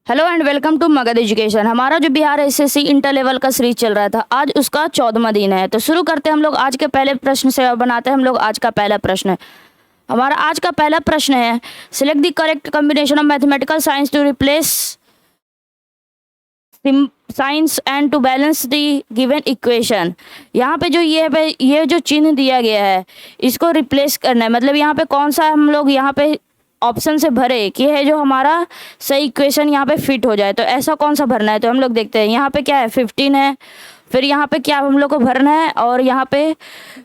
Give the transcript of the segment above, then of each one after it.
Hello and welcome to Magadh education. हमारा जो Bihar SSC inter level का सीरीज चल रहा था, आज उसका 14वां दिन है। तो शुरू करते हैं हम लोग आज के पहले प्रश्न से और बनाते हैं हम लोग आज का पहला प्रश्न। हमारा आज का पहला प्रश्न है, select the correct combination of mathematical signs to replace signs and to balance the given equation. यहाँ पे जो ये जो चिन्ह दिया गया है इसको रिप्लेस करना है, मतलब यहाँ पे कौन सा हम लोग यहाँ पे ऑप्शन से भरे कि है जो हमारा सही इक्वेशन यहाँ पे फिट हो जाए। तो ऐसा कौन सा भरना है, तो हम लोग देखते हैं। यहाँ पे क्या है, 15 है, फिर यहाँ पे क्या हम लोग को भरना है, और यहाँ पे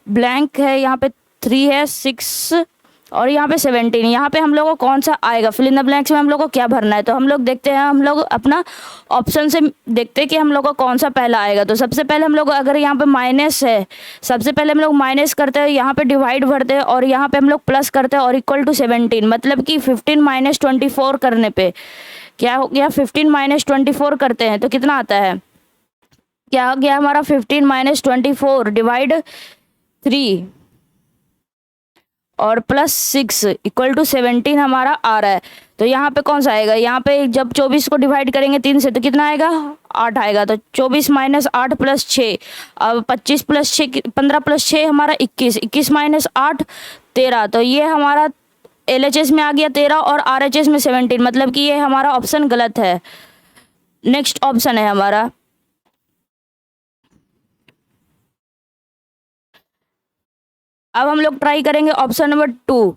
ब्लैंक है, यहाँ पे 3 है, 6 और यहाँ पे 17। यहाँ पे हम लोग को कौन सा आएगा, फिल इन द ब्लैंक्स में हम लोग को क्या भरना है। तो हम लोग देखते हैं, हम लोग अपना ऑप्शन से देखते हैं कि हम लोग को कौन सा पहला आएगा। तो सबसे पहले हम लोग, अगर यहाँ पे माइनस है, सबसे पहले हम लोग माइनस करते हैं, यहाँ पे डिवाइड भरते हैं और यहाँ पे हम लोग प्लस करते हैं और इक्वल टू 17। मतलब कि 15 माइनस 24 करने पे क्या हो गया, 15 माइनस 24 करते हैं तो कितना आता है, क्या हो गया हमारा 15 माइनस 24 डिवाइड 3 और प्लस 6 इक्वल टू 17 हमारा आ रहा है। तो यहाँ पे कौन सा आएगा, यहाँ पे जब 24 को डिवाइड करेंगे 3 से तो कितना आएगा, 8 आएगा। तो 24 माइनस 8 प्लस 6, अब 25 प्लस 6, 15 प्लस 6 हमारा 21, 21 माइनस 8 13। तो ये हमारा LHS में आ गया 13 और RHS में 17, मतलब कि ये हमारा ऑप्शन गलत है। नेक्स्ट ऑप्शन है हमारा, अब हम लोग ट्राई करेंगे ऑप्शन नंबर 2।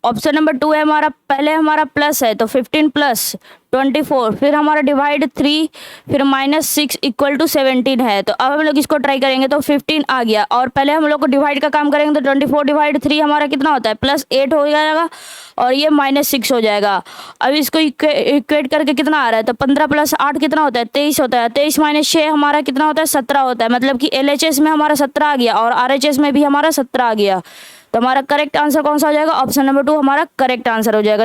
ऑप्शन नंबर 2 है हमारा, पहले हमारा प्लस है तो 15 प्लस 24, फिर हमारा डिवाइड 3, फिर माइनस 6 इक्वल टू 17 है। तो अब हम लोग इसको ट्राई करेंगे तो 15 आ गया, और पहले हम लोग को डिवाइड का काम करेंगे तो 24 डिवाइड 3 हमारा कितना होता है, प्लस 8 हो जाएगा और ये माइनस 6 हो जाएगा। अब इसको इक्वेट करके कितना आ रहा है, तो 15 प्लस 8 कितना होता है, 23 होता है। 23 माइनस 6 हमारा कितना होता है, 17 होता है। मतलब कि LHS में हमारा 17 आ गया और RHS में भी हमारा 17 आ गया। तो हमारा करेक्ट आंसर कौन सा हो जाएगा, ऑप्शन नंबर 2 हमारा करेक्ट आंसर हो जाएगा।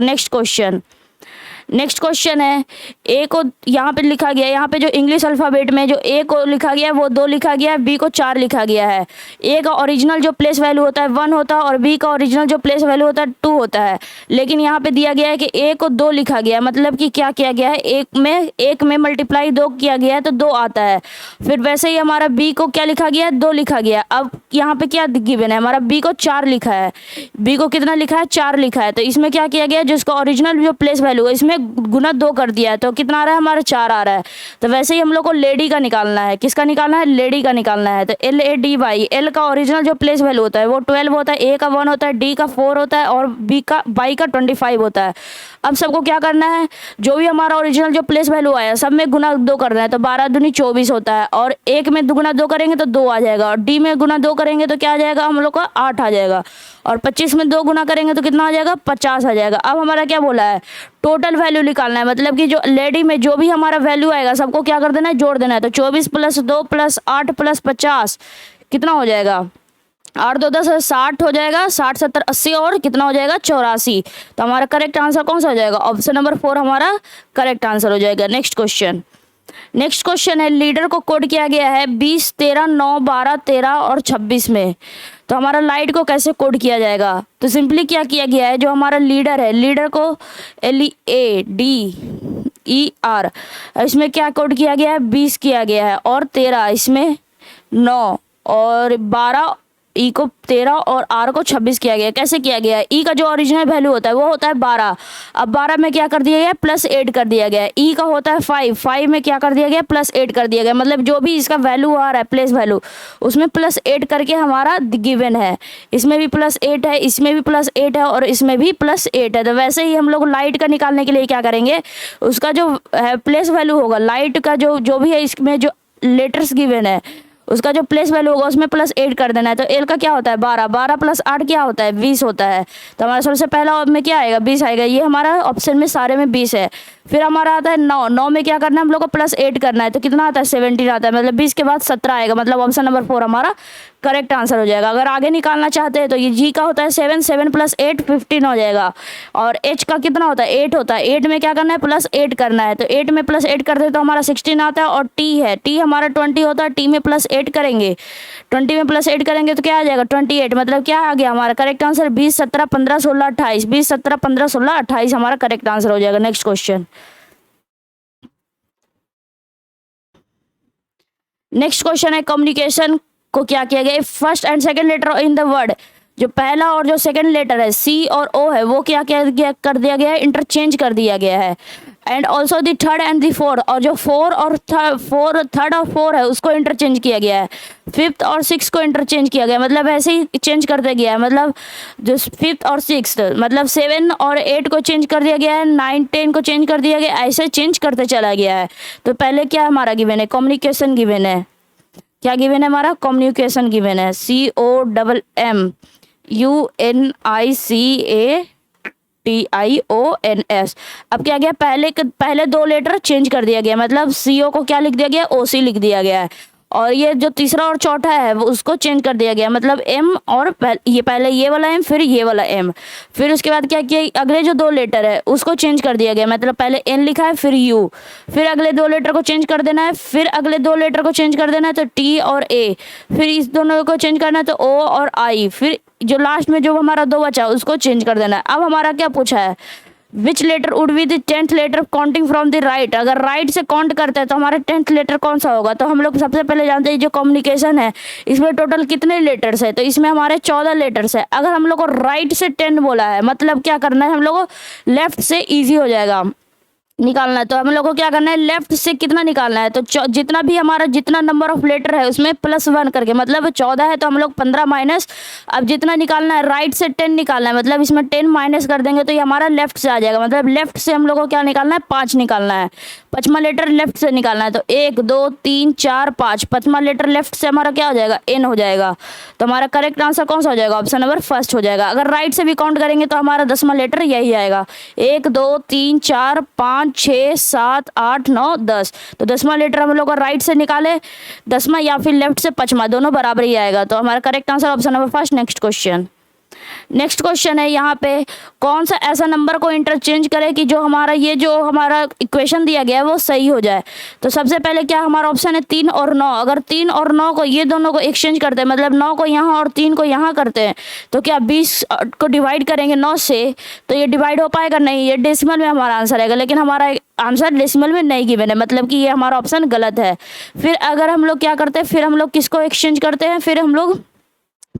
नेक्स्ट क्वेश्चन है, ए को यहाँ पे लिखा गया है, यहाँ पे जो इंग्लिश अल्फ़ाबेट में जो ए को लिखा गया है वो 2 लिखा गया है, बी को 4 लिखा गया है। ए का ओरिजिनल जो प्लेस वैल्यू होता है 1 होता है और बी का ओरिजिनल जो प्लेस वैल्यू होता है 2 होता है। लेकिन यहाँ पे दिया गया है कि ए को 2 लिखा गया है, मतलब कि क्या किया गया है, एक में मल्टीप्लाई 2 किया गया है तो 2 आता है। फिर वैसे ही हमारा बी को क्या लिखा गया है, 2 लिखा गया। अब यहाँ पे क्या गिवन है, हमारा बी को 4 लिखा है, बी को कितना लिखा है, 4 लिखा है। तो इसमें क्या किया गया है, जिसका ओरिजिनल जो प्लेस वैल्यू है इसमें गुना 2 कर दिया है, तो कितना आ रहा है हमारा 4 आ रहा है। तो वैसे ही हम लोग को लेडी का निकालना है, किसका निकालना है, लेडी का निकालना है। तो LADY, एल का ओरिजिनल जो प्लेस वैल्यू होता है वो 12 होता है, ए का 1 होता है, डी का 4 होता है और बी का 25 होता है। अब सबको क्या करना है, जो भी हमारा ओरिजिनल जो प्लेस वैल्यू आया सब में गुना 2 करना है। तो 12 दूनी 24 होता है, और एक में गुना 2 करेंगे तो 2 आ जाएगा, और डी में गुना 2 करेंगे तो क्या आ जाएगा हम लोग का 8 आ जाएगा, और 25 में 2 गुना करेंगे तो कितना आ जाएगा, 50 आ जाएगा। अब हमारा क्या बोला है, टोटल वैल्यू निकालना है, मतलब कि जो लेडी में जो भी हमारा वैल्यू आएगा सबको क्या कर देना है, जोड़ देना है। तो 24 प्लस 2 प्लस 8 प्लस 50 कितना हो जाएगा, 8 2 10 60 हो जाएगा, 60 70 80 और कितना हो जाएगा 84। तो हमारा करेक्ट आंसर कौन सा हो जाएगा, ऑप्शन नंबर 4 हमारा करेक्ट आंसर हो जाएगा। नेक्स्ट क्वेश्चन है, लीडर को कोड किया गया है 20 13 9 12 13 और 26 में। तो हमारा लाइट को कैसे कोड किया जाएगा, तो सिंपली क्या किया गया है, जो हमारा लीडर है, लीडर को LEADER, इसमें क्या कोड किया गया है, 20 किया गया है, और 13 इसमें 9 और 12 ई को 13 और आर को 26 किया गया। कैसे किया गया है, ई का जो ओरिजिनल वैल्यू होता है वो होता है 12, अब 12 में क्या कर दिया गया, प्लस 8 कर दिया गया। ई का होता है 5 में क्या कर दिया गया, प्लस 8 कर दिया गया। मतलब जो भी इसका वैल्यू आ रहा है प्लेस वैल्यू उसमें प्लस 8 करके हमारा गिवन है। इसमें भी प्लस 8 है, इसमें भी प्लस 8 है और इसमें भी प्लस 8 है। तो वैसे ही हम लोग लाइट का निकालने के लिए क्या करेंगे, उसका जो प्लेस वैल्यू होगा लाइट का जो भी है, इसमें जो लेटर्स गिवन है उसका जो प्लेस वैल्यू होगा उसमें प्लस 8 कर देना है। तो एल का क्या होता है 12, 12 प्लस 8 क्या होता है 20 होता है। तो हमारा सबसे पहला में क्या आएगा, 20 आएगा। ये हमारा ऑप्शन में सारे में 20 है। फिर हमारा आता है 9 में क्या करना है, हम लोग को प्लस 8 करना है, तो कितना आता है 17 आता है। मतलब 20 के बाद 17 आएगा, मतलब ऑप्शन नंबर 4 हमारा करेक्ट आंसर हो जाएगा। अगर आगे निकालना चाहते हैं तो ये जी का होता है 7, 7 + 8 15 हो जाएगा। और एच का कितना होता है 8 होता है। 8 में क्या करना है +8 करना है, तो 8 में +8 करते हैं तो हमारा 16 आता है। और टी है, टी हमारा 20 होता है, टी में +8 करेंगे, 20 में +8 करेंगे तो क्या आ जाएगा 28। मतलब क्या आ गया हमारा करेक्ट आंसर 20, 17, 15, 16, 28। 20, 17, 15, 16, 28 हमारा करेक्ट आंसर हो जाएगा। Next question. नेक्स्ट क्वेश्चन है कम्युनिकेशन को क्या किया गया, first and second letter in the word, जो पहला और जो सेकंड लेटर है सी और ओ है वो क्या क्या कर दिया गया है, इंटरचेंज कर दिया गया है। And also the third and the fourth, और जो थर्ड और फोर है उसको इंटरचेंज किया गया है। फिफ्थ और सिक्स को इंटरचेंज किया गया है, मतलब ऐसे ही चेंज करते गया है। मतलब जो फिफ्थ और सिक्स मतलब 7 और 8 को चेंज कर दिया गया है, 9, 10 को चेंज कर दिया गया, ऐसे चेंज करते चला गया है। तो पहले क्या हमारा गिवन है कम्युनिकेशन गिवन है, क्या गिवन है हमारा कम्युनिकेशन गिवन है, COMMUNICATIONS। अब क्या गया पहले 2 लेटर चेंज कर दिया गया, मतलब CO को क्या लिख दिया गया OC लिख दिया गया है। और ये जो तीसरा और चौथा है वो उसको चेंज कर दिया गया, मतलब M और ये पहले ये वाला M फिर ये वाला M। फिर उसके बाद क्या किया अगले जो 2 लेटर है उसको चेंज कर दिया गया, मतलब पहले N लिखा है फिर U, फिर अगले 2 लेटर को चेंज कर देना है, फिर अगले 2 लेटर को चेंज कर देना है तो T और A, फिर इस दोनों को चेंज करना है तो O और I, फिर जो लास्ट में जो हमारा 2 बचा उसको चेंज कर देना है। अब हमारा क्या पूछा है which letter would be the 10th letter counting from the right, अगर राइट से काउंट करते हैं तो हमारा 10th लेटर कौन सा होगा। तो हम लोग सबसे पहले जानते हैं जो कम्युनिकेशन है इसमें टोटल कितने लेटर्स है, तो इसमें हमारे 14 लेटर्स है। अगर हम लोग को राइट से 10 बोला है मतलब क्या करना है हम लोग को लेफ्ट से ईजी हो जाएगा निकालना है। तो हम लोग को क्या करना है लेफ्ट से कितना निकालना है, तो जितना भी हमारा जितना नंबर ऑफ लेटर है उसमें +1 करके, मतलब 14 है तो हम लोग 15 माइनस, अब जितना निकालना है राइट से 10 निकालना है, मतलब इसमें 10 माइनस कर देंगे तो ये हमारा लेफ्ट से आ जाएगा। मतलब लेफ्ट से हम लोग को क्या निकालना है 5 निकालना है, 5वां लेटर लेफ्ट से निकालना है। तो 1 2 3 4 5, 5वां लेटर लेफ्ट से हमारा क्या हो जाएगा N हो जाएगा। तो हमारा करेक्ट आंसर कौन सा हो जाएगा ऑप्शन नंबर फर्स्ट हो जाएगा। अगर राइट से भी काउंट करेंगे तो हमारा 10वां लेटर यही आएगा, 1 2 3 4 5 6 7 8 9 10। तो 10वां लेटर हम लोग को राइट से निकाले 10वां या फिर लेफ्ट से 5वां, दोनों बराबर ही आएगा। तो हमारा correct answer option number first. Next question. Next question है यहाँ पे कौन सा ऐसा नंबर को इंटरचेंज करे कि जो हमारा ये जो हमारा इक्वेशन दिया गया है वो सही हो जाए। तो सबसे पहले क्या हमारा ऑप्शन है 3 और 9, अगर 3 और 9 को ये दोनों को एक्सचेंज करते हैं, मतलब 9 को यहाँ और 3 को यहाँ करते हैं तो क्या 20 को डिवाइड करेंगे 9 से तो ये डिवाइड हो पाएगा नहीं, ये डेसिमल में हमारा आंसर आएगा, लेकिन हमारा आंसर डेसिमल में नहीं गिवन है, मतलब कि ये हमारा ऑप्शन गलत है। फिर अगर हम लोग क्या करते हैं फिर हम लोग किसको एक्सचेंज करते हैं, फिर हम लोग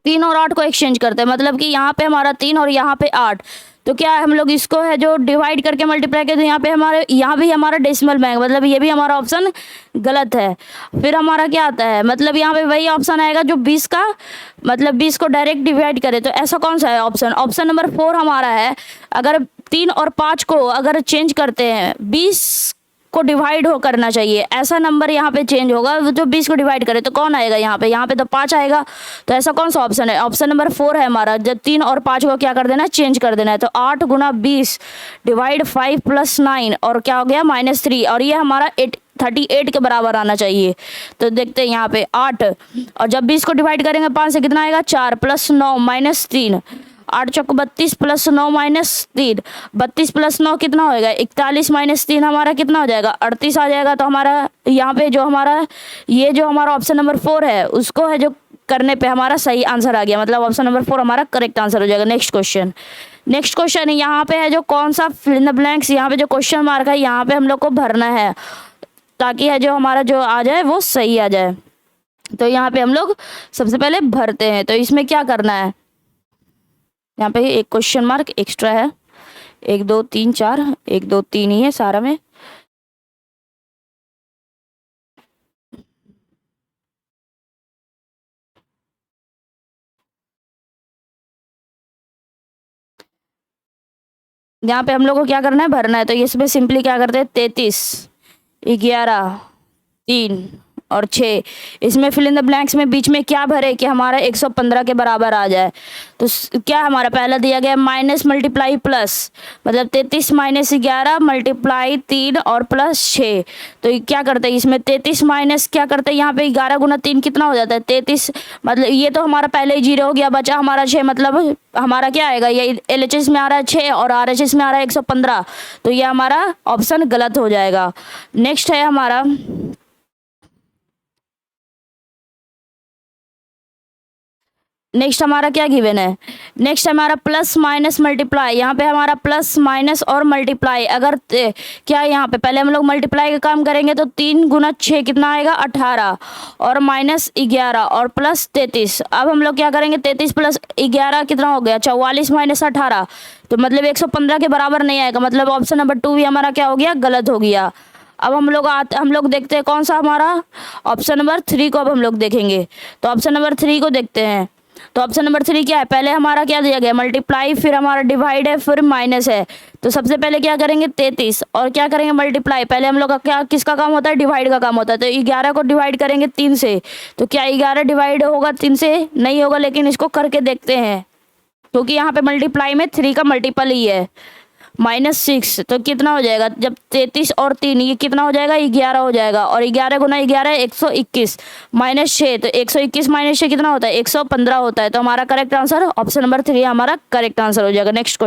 3 और 8 को एक्सचेंज करते हैं, मतलब कि यहाँ पे हमारा 3 और यहाँ पे 8, तो क्या हम लोग इसको है जो डिवाइड करके मल्टीप्लाई करते हैं, यहाँ पे हमारे यहाँ भी हमारा डेसिमल में आएगा, मतलब ये भी हमारा ऑप्शन गलत है। फिर हमारा क्या आता है मतलब यहाँ पे वही ऑप्शन आएगा जो 20 का मतलब 20 को डायरेक्ट डिवाइड करे, तो ऐसा कौन सा है ऑप्शन, ऑप्शन नंबर 4 हमारा है। अगर 3 और 5 को अगर चेंज करते हैं 20 को डिवाइड हो करना चाहिए, ऐसा नंबर यहाँ पे चेंज होगा जो 20 को डिवाइड करे तो कौन आएगा यहाँ पे तो 5 आएगा। तो ऐसा कौन सा ऑप्शन है, ऑप्शन नंबर 4 है हमारा, जब 3 और 5 को क्या कर देना है चेंज कर देना है। तो 8 गुना 20 डिवाइड 5 + 9 और क्या हो गया -3, और ये हमारा 38 के बराबर आना चाहिए। तो देखते हैं यहाँ पे 8 और जब 20 को डिवाइड करेंगे 5 से कितना आएगा 4 + 9 -3, 8 चौक 32 + 9 -3, 32 + 9 कितना होएगा 41 -3 हमारा कितना हो जाएगा 38 आ जाएगा। तो हमारा यहाँ पे जो हमारा ये जो हमारा ऑप्शन नंबर 4 है उसको है जो करने पे हमारा सही आंसर आ गया, मतलब ऑप्शन नंबर 4 हमारा करेक्ट आंसर हो जाएगा। Next question. नेक्स्ट क्वेश्चन यहाँ पे है जो कौन सा फिल इन द ब्लैंक्स, यहाँ पे जो क्वेश्चन मार्क है यहाँ पे हम लोग को भरना है ताकि है जो हमारा जो आ जाए वो सही आ जाए। तो यहाँ पे हम लोग सबसे पहले भरते हैं, तो इसमें क्या करना है, यहाँ पे एक क्वेश्चन मार्क एक्स्ट्रा है, 1 2 3 4, 1 2 3 ही है सारा में। यहाँ पे हम लोग को क्या करना है भरना है, तो इसमें सिंपली क्या करते हैं 33 11 3 और 6। इसमें फिल इन द ब्लैंक्स में बीच में क्या भरे कि हमारा 115 के बराबर आ जाए। तो क्या हमारा पहला दिया गया माइनस मल्टीप्लाई प्लस, मतलब 33 माइनस 11 मल्टीप्लाई 3 और प्लस 6। तो क्या करते हैं इसमें 33 माइनस क्या करते हैं यहाँ पे 11 गुना 3 कितना हो जाता है 33, मतलब ये तो हमारा पहले ही 0 हो गया, बचा हमारा 6, मतलब हमारा क्या आएगा, ये LHS में आ रहा है 6 और RHS में आ रहा है 115, तो ये हमारा ऑप्शन गलत हो जाएगा। नेक्स्ट है हमारा क्या गिवन है, नेक्स्ट हमारा प्लस माइनस मल्टीप्लाई। यहाँ पे हमारा प्लस माइनस और मल्टीप्लाई, अगर क्या यहाँ पे पहले हम लोग मल्टीप्लाई का काम करेंगे तो 3 गुना 6 कितना आएगा 18 और माइनस 11 और प्लस 33। अब हम लोग क्या करेंगे 33 प्लस 11 कितना हो गया 44 माइनस 18, तो मतलब 115 के बराबर नहीं आएगा, मतलब ऑप्शन नंबर 2 भी हमारा क्या हो गया गलत हो गया। अब हम लोग देखते हैं कौन सा हमारा ऑप्शन नंबर 3 को अब हम लोग देखेंगे। तो ऑप्शन नंबर 3 को देखते हैं। तो ऑप्शन नंबर 3 क्या है, पहले हमारा क्या दिया गया मल्टीप्लाई, फिर हमारा डिवाइड है, फिर माइनस है। तो सबसे पहले क्या करेंगे 33 और क्या करेंगे मल्टीप्लाई। पहले हम लोग का क्या किसका काम होता है डिवाइड का काम होता है। तो 11 को डिवाइड करेंगे 3 से, तो क्या 11 डिवाइड होगा 3 से, नहीं होगा, लेकिन इसको करके देखते हैं क्योंकि यहाँ पे मल्टीप्लाई में 3 का मल्टीपल ही है। -6 तो कितना हो जाएगा, जब 33 और 3 ये कितना हो जाएगा 11 हो जाएगा, और 11 गुना 11 121 -6, तो 121 -6 कितना होता है 115 होता है। तो हमारा करेक्ट आंसर ऑप्शन नंबर 3 हमारा करेक्ट आंसर हो जाएगा। नेक्स्ट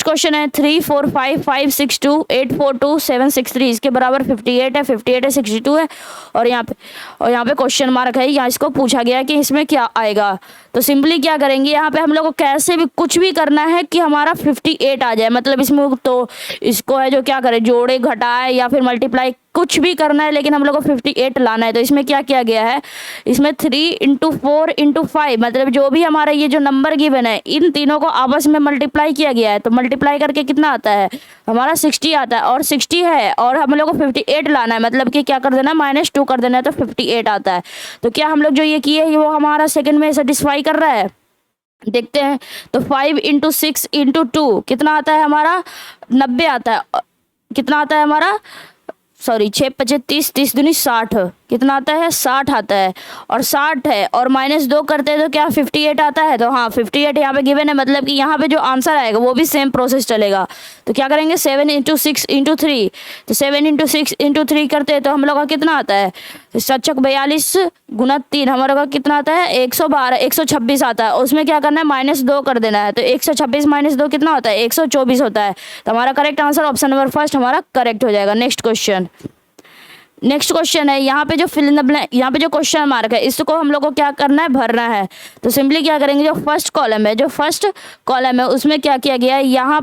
क्वेश्चन है 3 4 5 5 6 2 8 4 2 7 6 3, इसके बराबर 58 है, 62 है, और यहाँ पे क्वेश्चन मार्क है। यहाँ इसको पूछा गया है कि इसमें क्या आएगा। तो सिंपली क्या करेंगे, यहाँ पे हम लोग को कैसे भी कुछ भी करना है कि हमारा 58 आ जाए, मतलब इसमें तो इसको है जो क्या करे जोड़े घटाए या फिर मल्टीप्लाई कुछ भी करना है, लेकिन हम लोग को 58 लाना है। तो इसमें क्या किया गया है, इसमें 3 × 4 × 5, मतलब जो भी हमारा ये जो नंबर गिवन है इन तीनों को आपस में मल्टीप्लाई किया गया है। तो मल्टीप्लाई करके कितना आता है हमारा 60 आता है, और 60 है और हम लोग को 58 लाना है, मतलब कि क्या कर देना है -2 कर देना है, तो 58 आता है। तो क्या हम लोग जो ये किए वो हमारा सेकंड में सेटिस्फाई कर रहा है, देखते हैं। तो 5 × 6 × 2 कितना आता है हमारा 90 आता है, कितना आता है हमारा 6 × 5 = 30 दूनी 60 कितना आता है 60 आता है, और 60 है और -2 करते हैं तो क्या 58 आता है। तो हाँ 58 यहाँ पे गिवन है, मतलब कि यहाँ पे जो आंसर आएगा वो भी सेम प्रोसेस चलेगा। तो क्या करेंगे 7 × 6 × 3, तो 7 × 6 × 3 करते हैं तो हम लोग का कितना आता है 7 × 42 गुना 3 हमारे का कितना आता है 126 आता है। उसमें क्या करना है -2 कर देना है, तो 126 -2 कितना होता है 124 होता है। तो हमारा correct answer option number first हमारा करेक्ट हो जाएगा। नेक्स्ट क्वेश्चन है, यहाँ पे जो फिल इन द ब्लैंक, यहाँ पे जो क्वेश्चन मार्क है इसको हम लोग को क्या करना है भरना है। तो सिंपली क्या करेंगे, जो फर्स्ट कॉलम है उसमें क्या किया गया है, यहाँ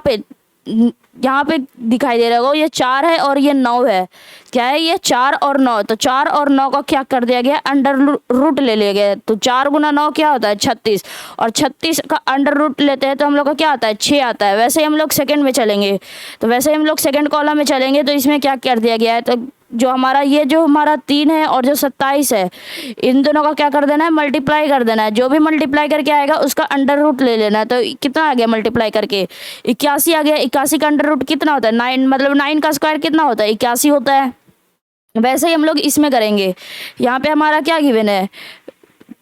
पे दिखाई दे रहा होगा ये 4 है और ये 9 है। क्या है ये 4 और 9, तो 4 और 9 का क्या कर दिया गया अंडर रूट ले लिया गया। तो 4 गुना 9 क्या होता है 36, और 36 का अंडर रूट लेते हैं तो हम लोग का क्या आता है 6 आता है। वैसे ही हम लोग सेकंड में चलेंगे, तो वैसे ही हम लोग सेकंड कॉलम में चलेंगे। तो इसमें क्या कर दिया गया है, तो जो हमारा 3 है और जो 27 है इन दोनों का क्या कर देना है मल्टीप्लाई कर देना है। जो भी मल्टीप्लाई करके आएगा उसका अंडर रूट ले लेना है। तो कितना आ गया मल्टीप्लाई करके 81 आ गया। 81 का अंडर रूट कितना होता है 9, मतलब 9 का स्क्वायर कितना होता है 81 होता है। वैसे ही हम लोग इसमें करेंगे। यहाँ पे हमारा क्या गिवन है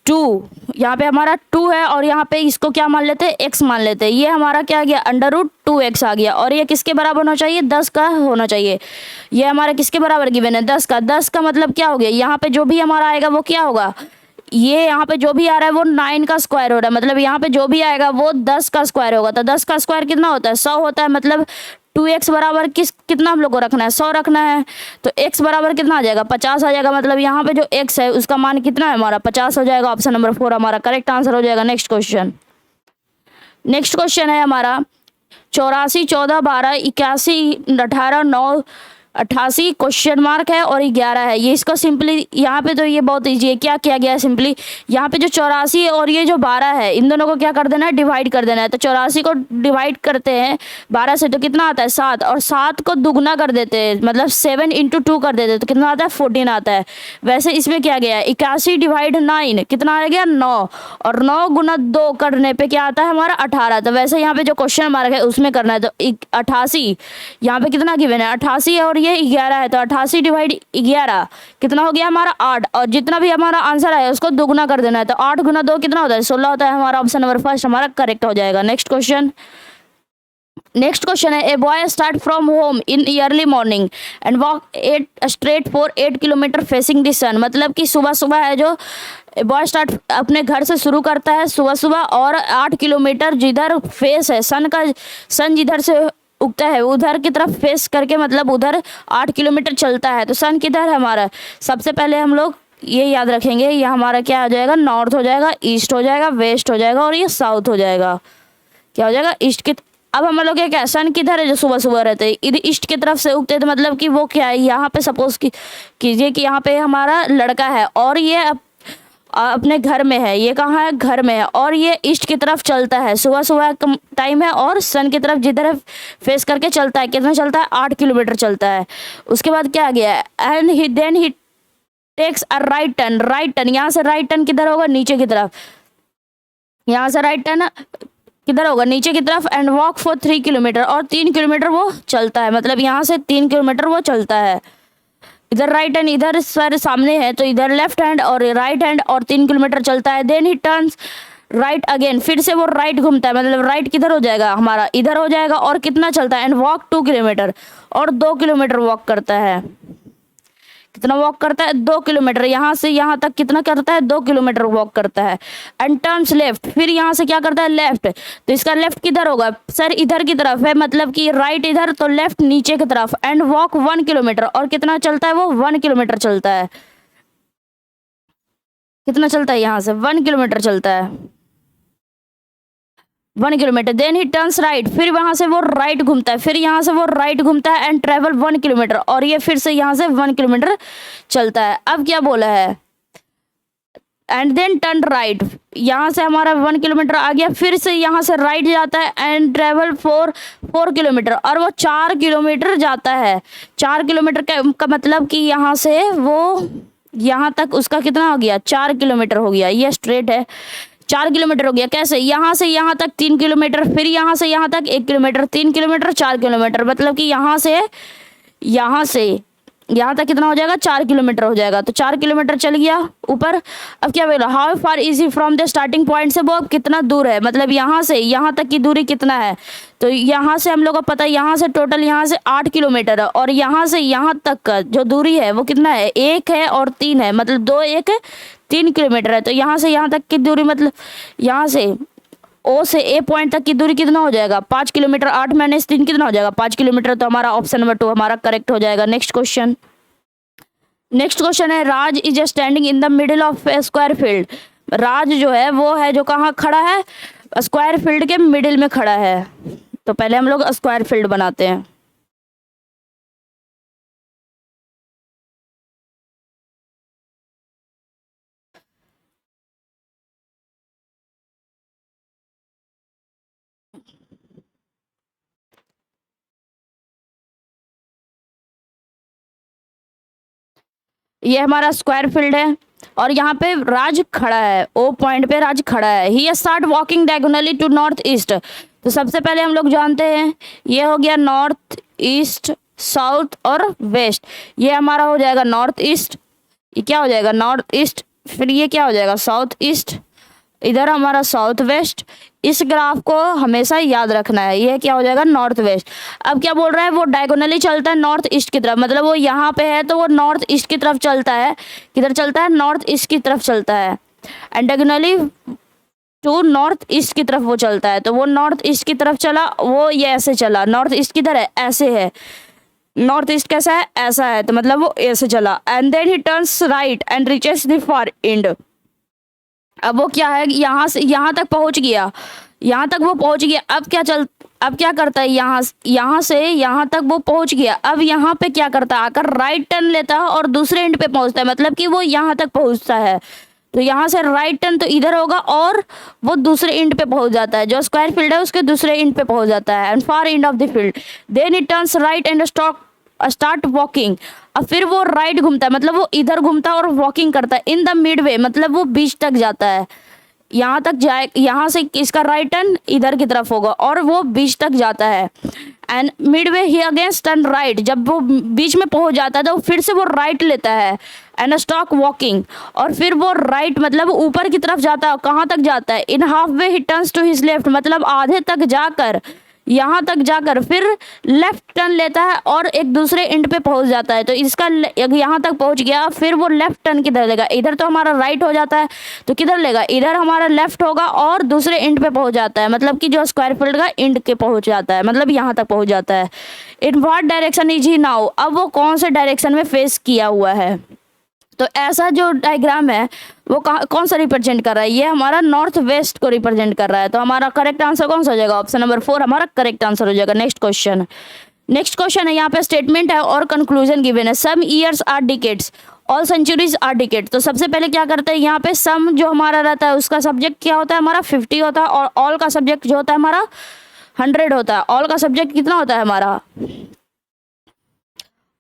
2, यहाँ पे हमारा 2 है और यहाँ पे इसको क्या मान लेते हैं x मान लेते हैं। ये हमारा क्या आ गया अंडर रूट 2x आ गया, और ये किसके बराबर होना चाहिए 10 का होना चाहिए। ये हमारा किसके बराबर गिवन है 10 का। 10 का मतलब क्या हो गया, यहाँ पे जो भी हमारा आएगा वो क्या होगा, ये यहाँ पे जो भी आ रहा है वो 9 का स्क्वायर हो रहा है, मतलब यहाँ पे जो भी आएगा वो 10 का स्क्वायर होगा। तो 10 का स्क्वायर कितना होता है 100 होता है, मतलब 2x बराबर कितना हम लोग को रखना है 100 रखना है। तो x बराबर कितना आ जाएगा 50 आ जाएगा, मतलब यहाँ पे जो x है उसका मान कितना है हमारा 50 हो जाएगा। ऑप्शन नंबर 4 हमारा करेक्ट आंसर हो जाएगा। नेक्स्ट क्वेश्चन है हमारा 84 14 12 81 18 9 88 क्वेश्चन मार्क है और 11 है। ये इसको सिंपली यहाँ पे तो ये बहुत ईजी है। क्या किया गया है सिंपली यहाँ पे जो 84 और ये जो 12 है इन दोनों को क्या कर देना है डिवाइड कर देना है। तो 84 को डिवाइड करते हैं 12 से तो कितना आता है 7, और 7 को दुगना कर देते हैं मतलब 7 × 2 कर देते हैं तो कितना आता है 14 आता है। वैसे इसमें क्या गया है 81 / 9 कितना आ गया 9, और 9 × 2 करने पे क्या आता है हमारा 18। तो वैसे यहाँ पे जो क्वेश्चन मार्क है उसमें करना है। तो 88 यहाँ पे कितना गिवन है 88 और ये 11 है, तो 88 डिवाइड 11 कितना हो गया हमारा 8। और जितना भी हमारा आंसर है उसको दुगुना कर देना है, तो 8 गुना 2 कितना होता है 16 होता है। हमारा ऑप्शन नंबर फर्स्ट हमारा करेक्ट हो जाएगा। नेक्स्ट क्वेश्चन है, a boy start from home in early morning and walk 8 straight for 8 kilometre facing the sun. मतलब कि सुबह सुबह है जो बॉय स्टार्ट अपने घर से शुरू करता है सुबह सुबह, और 8 किलोमीटर जिधर फेस है सन जिधर से उगता है उधर की तरफ फेस करके, मतलब उधर 8 किलोमीटर चलता है। तो सन किधर है हमारा, सबसे पहले हम लोग ये याद रखेंगे, ये हमारा क्या हो जाएगा, नॉर्थ हो जाएगा, ईस्ट हो जाएगा, वेस्ट हो जाएगा, और ये साउथ हो जाएगा। क्या हो जाएगा, ईस्ट की। अब हम लोग क्या सन किधर है जो सुबह सुबह रहते हैं, इधर ईस्ट की तरफ से उगते हैं, तो मतलब कि वो क्या है, यहाँ पे सपोज कीजिए कि यहाँ पे हमारा लड़का है और ये अपने घर में है, ये कहाँ है, घर में है, और ये ईस्ट की तरफ चलता है, सुबह सुबह का टाइम है, और सन की तरफ जिधर फेस करके चलता है, कितना चलता है 8 किलोमीटर चलता है। उसके बाद क्या आ गया, and he takes a right turn, यहाँ से राइट टर्न किधर होगा, नीचे की तरफ, यहाँ से राइट टर्न किधर होगा, नीचे की तरफ, एंड वॉक फॉर 3 किलोमीटर, और 3 किलोमीटर वो चलता है, मतलब यहाँ से 3 किलोमीटर वो चलता है। इधर राइट हैंड इधर सर सामने है, तो इधर लेफ्ट हैंड और राइट हैंड, और 3 किलोमीटर चलता है। Then he turns right again, फिर से वो राइट घूमता है, मतलब राइट किधर हो जाएगा हमारा, इधर हो जाएगा, और कितना चलता है, एंड वॉक 2 किलोमीटर, और 2 किलोमीटर वॉक करता है। कितना वॉक करता है, 2 किलोमीटर, यहाँ से यहाँ तक कितना करता है, 2 किलोमीटर वॉक करता है। एंड टर्न्स लेफ्ट, फिर यहाँ से क्या करता है, लेफ्ट, तो इसका लेफ्ट किधर होगा, सर इधर की तरफ है, मतलब कि राइट इधर, तो लेफ्ट नीचे की तरफ, एंड वॉक 1 किलोमीटर, और कितना चलता है वो 1 किलोमीटर चलता है। कितना चलता है, यहाँ से 1 किलोमीटर चलता है, 1 kilometre. Then he turns right, फिर वहां से वो राइट घूमता है, फिर यहाँ से वो राइट घूमता है, एंड ट्रेवल 1 किलोमीटर, और ये फिर से यहाँ से 1 किलोमीटर चलता है। अब क्या बोला है, एंड देन टर्न राइट, यहाँ से हमारा 1 किलोमीटर आ गया, फिर से यहाँ से राइट जाता है, एंड ट्रेवल 4 किलोमीटर, और वो 4 किलोमीटर जाता है। 4 किलोमीटर का मतलब कि यहाँ से वो यहाँ तक उसका कितना हो गया, 4 किलोमीटर हो गया। ये स्ट्रेट है, 4 किलोमीटर हो गया। कैसे, यहाँ से यहाँ तक 3 किलोमीटर, फिर यहाँ से यहाँ तक 1 किलोमीटर, 3 किलोमीटर, 4 किलोमीटर, मतलब कि यहाँ से यहाँ तक कितना हो जाएगा, 4 किलोमीटर हो जाएगा। तो 4 किलोमीटर चल गया ऊपर। अब क्या बोला, how far is he from the starting point, से वो अब कितना दूर है, मतलब यहाँ से यहाँ तक की दूरी कितना है। तो यहाँ से हम लोग को पता है, यहाँ से टोटल यहाँ से 8 किलोमीटर है, और यहाँ से यहाँ तक का जो दूरी है वो कितना है, 1 है और 3 है, मतलब 2 1 3 किलोमीटर है। तो यहाँ से यहाँ तक की दूरी, मतलब यहाँ से ओ से ए पॉइंट तक की दूरी कितना हो जाएगा, 5 किलोमीटर, 8 - 3 कितना हो जाएगा, 5 किलोमीटर। तो हमारा ऑप्शन नंबर 2 हमारा करेक्ट हो जाएगा। नेक्स्ट क्वेश्चन है, Raj is standing in the middle of a square field. Raj जो है वो है जो कहाँ खड़ा है, स्क्वायर फील्ड के मिडिल में खड़ा है। तो पहले हम लोग स्क्वायर फील्ड बनाते हैं। ये हमारा स्क्वायर फील्ड है, और यहाँ पे राज खड़ा है, ओ पॉइंट पे राज खड़ा है। He start walking diagonally to north east. तो सबसे पहले हम लोग जानते हैं, ये हो गया नॉर्थ ईस्ट, साउथ और वेस्ट। ये हमारा हो जाएगा नॉर्थ ईस्ट, ये क्या हो जाएगा नॉर्थ ईस्ट, फिर ये क्या हो जाएगा साउथ ईस्ट, इधर हमारा साउथ वेस्ट। इस ग्राफ को हमेशा याद रखना है, ये क्या हो जाएगा नॉर्थ वेस्ट। अब क्या बोल रहा है, वो डायगोनली चलता है नॉर्थ ईस्ट की तरफ, मतलब वो यहाँ पे है तो वो नॉर्थ ईस्ट की तरफ चलता है। किधर चलता है, नॉर्थ ईस्ट की तरफ चलता है, and diagonally to north east की तरफ वो चलता है। तो वो नॉर्थ ईस्ट की तरफ चला, वो ये ऐसे चला, नॉर्थ ईस्ट किधर है, ऐसे है, नॉर्थ ईस्ट कैसा है, ऐसा है, तो मतलब वो ऐसे चला। And then he turns right and reaches the far end. अब वो क्या है, यहाँ से यहाँ तक पहुँच गया, यहाँ तक वो पहुँच गया। अब क्या करता है, यहाँ से यहाँ तक वो पहुँच गया। अब यहाँ पे क्या करता है, आकर राइट टर्न लेता है और दूसरे एंड पे पहुँचता है, मतलब कि वो यहाँ तक पहुँचता है। तो यहाँ से राइट टर्न तो इधर होगा, और वो दूसरे एंड पे पहुँच जाता है, जो स्क्वायर फील्ड है उसके दूसरे एंड पे पहुँच जाता है, and far end of the field. Then it turns right and start walking. अब फिर वो राइट घूमता है, मतलब वो इधर घूमता है और वॉकिंग करता है। इन द मिड वे, मतलब वो बीच तक जाता है, यहाँ तक जाए, यहाँ से इसका राइट टर्न इधर की तरफ होगा और वो बीच तक जाता है। And Midway he against turn right, जब वो बीच में पहुंच जाता है तो फिर से वो राइट लेता है एंड स्टॉक वॉकिंग, और फिर वो राइट मतलब ऊपर की तरफ जाता है। कहाँ तक जाता है? In half way he turns to his left, मतलब आधे तक जाकर, यहाँ तक जाकर फिर लेफ्ट टर्न लेता है और एक दूसरे एंड पे पहुंच जाता है। तो इसका यहाँ तक पहुंच गया, फिर वो लेफ्ट टर्न किधर लेगा? इधर तो हमारा राइट हो जाता है, तो किधर लेगा? इधर हमारा लेफ्ट होगा और दूसरे एंड पे पहुंच जाता है, मतलब कि जो स्क्वायर फील्ड का एंड के पहुंच जाता है, मतलब यहाँ तक पहुंच जाता है। In what direction is he now, अब वो कौन से डायरेक्शन में फेस किया हुआ है? तो ऐसा जो डायग्राम है वो कौन सा रिप्रेजेंट कर रहा है? ये हमारा नॉर्थ वेस्ट को रिप्रेजेंट कर रहा है। तो हमारा करेक्ट आंसर कौन सा हो जाएगा? ऑप्शन नंबर 4 हमारा करेक्ट आंसर हो जाएगा। नेक्स्ट क्वेश्चन है, यहाँ पे स्टेटमेंट है और कंक्लूजन गिवन है। Some years are decades, all centuries are decade. तो सबसे पहले क्या करते हैं, यहाँ पे सम जो हमारा रहता है उसका सब्जेक्ट क्या होता है? हमारा 50 होता है, और ऑल का सब्जेक्ट जो होता है हमारा 100 होता है। ऑल का सब्जेक्ट कितना होता है हमारा?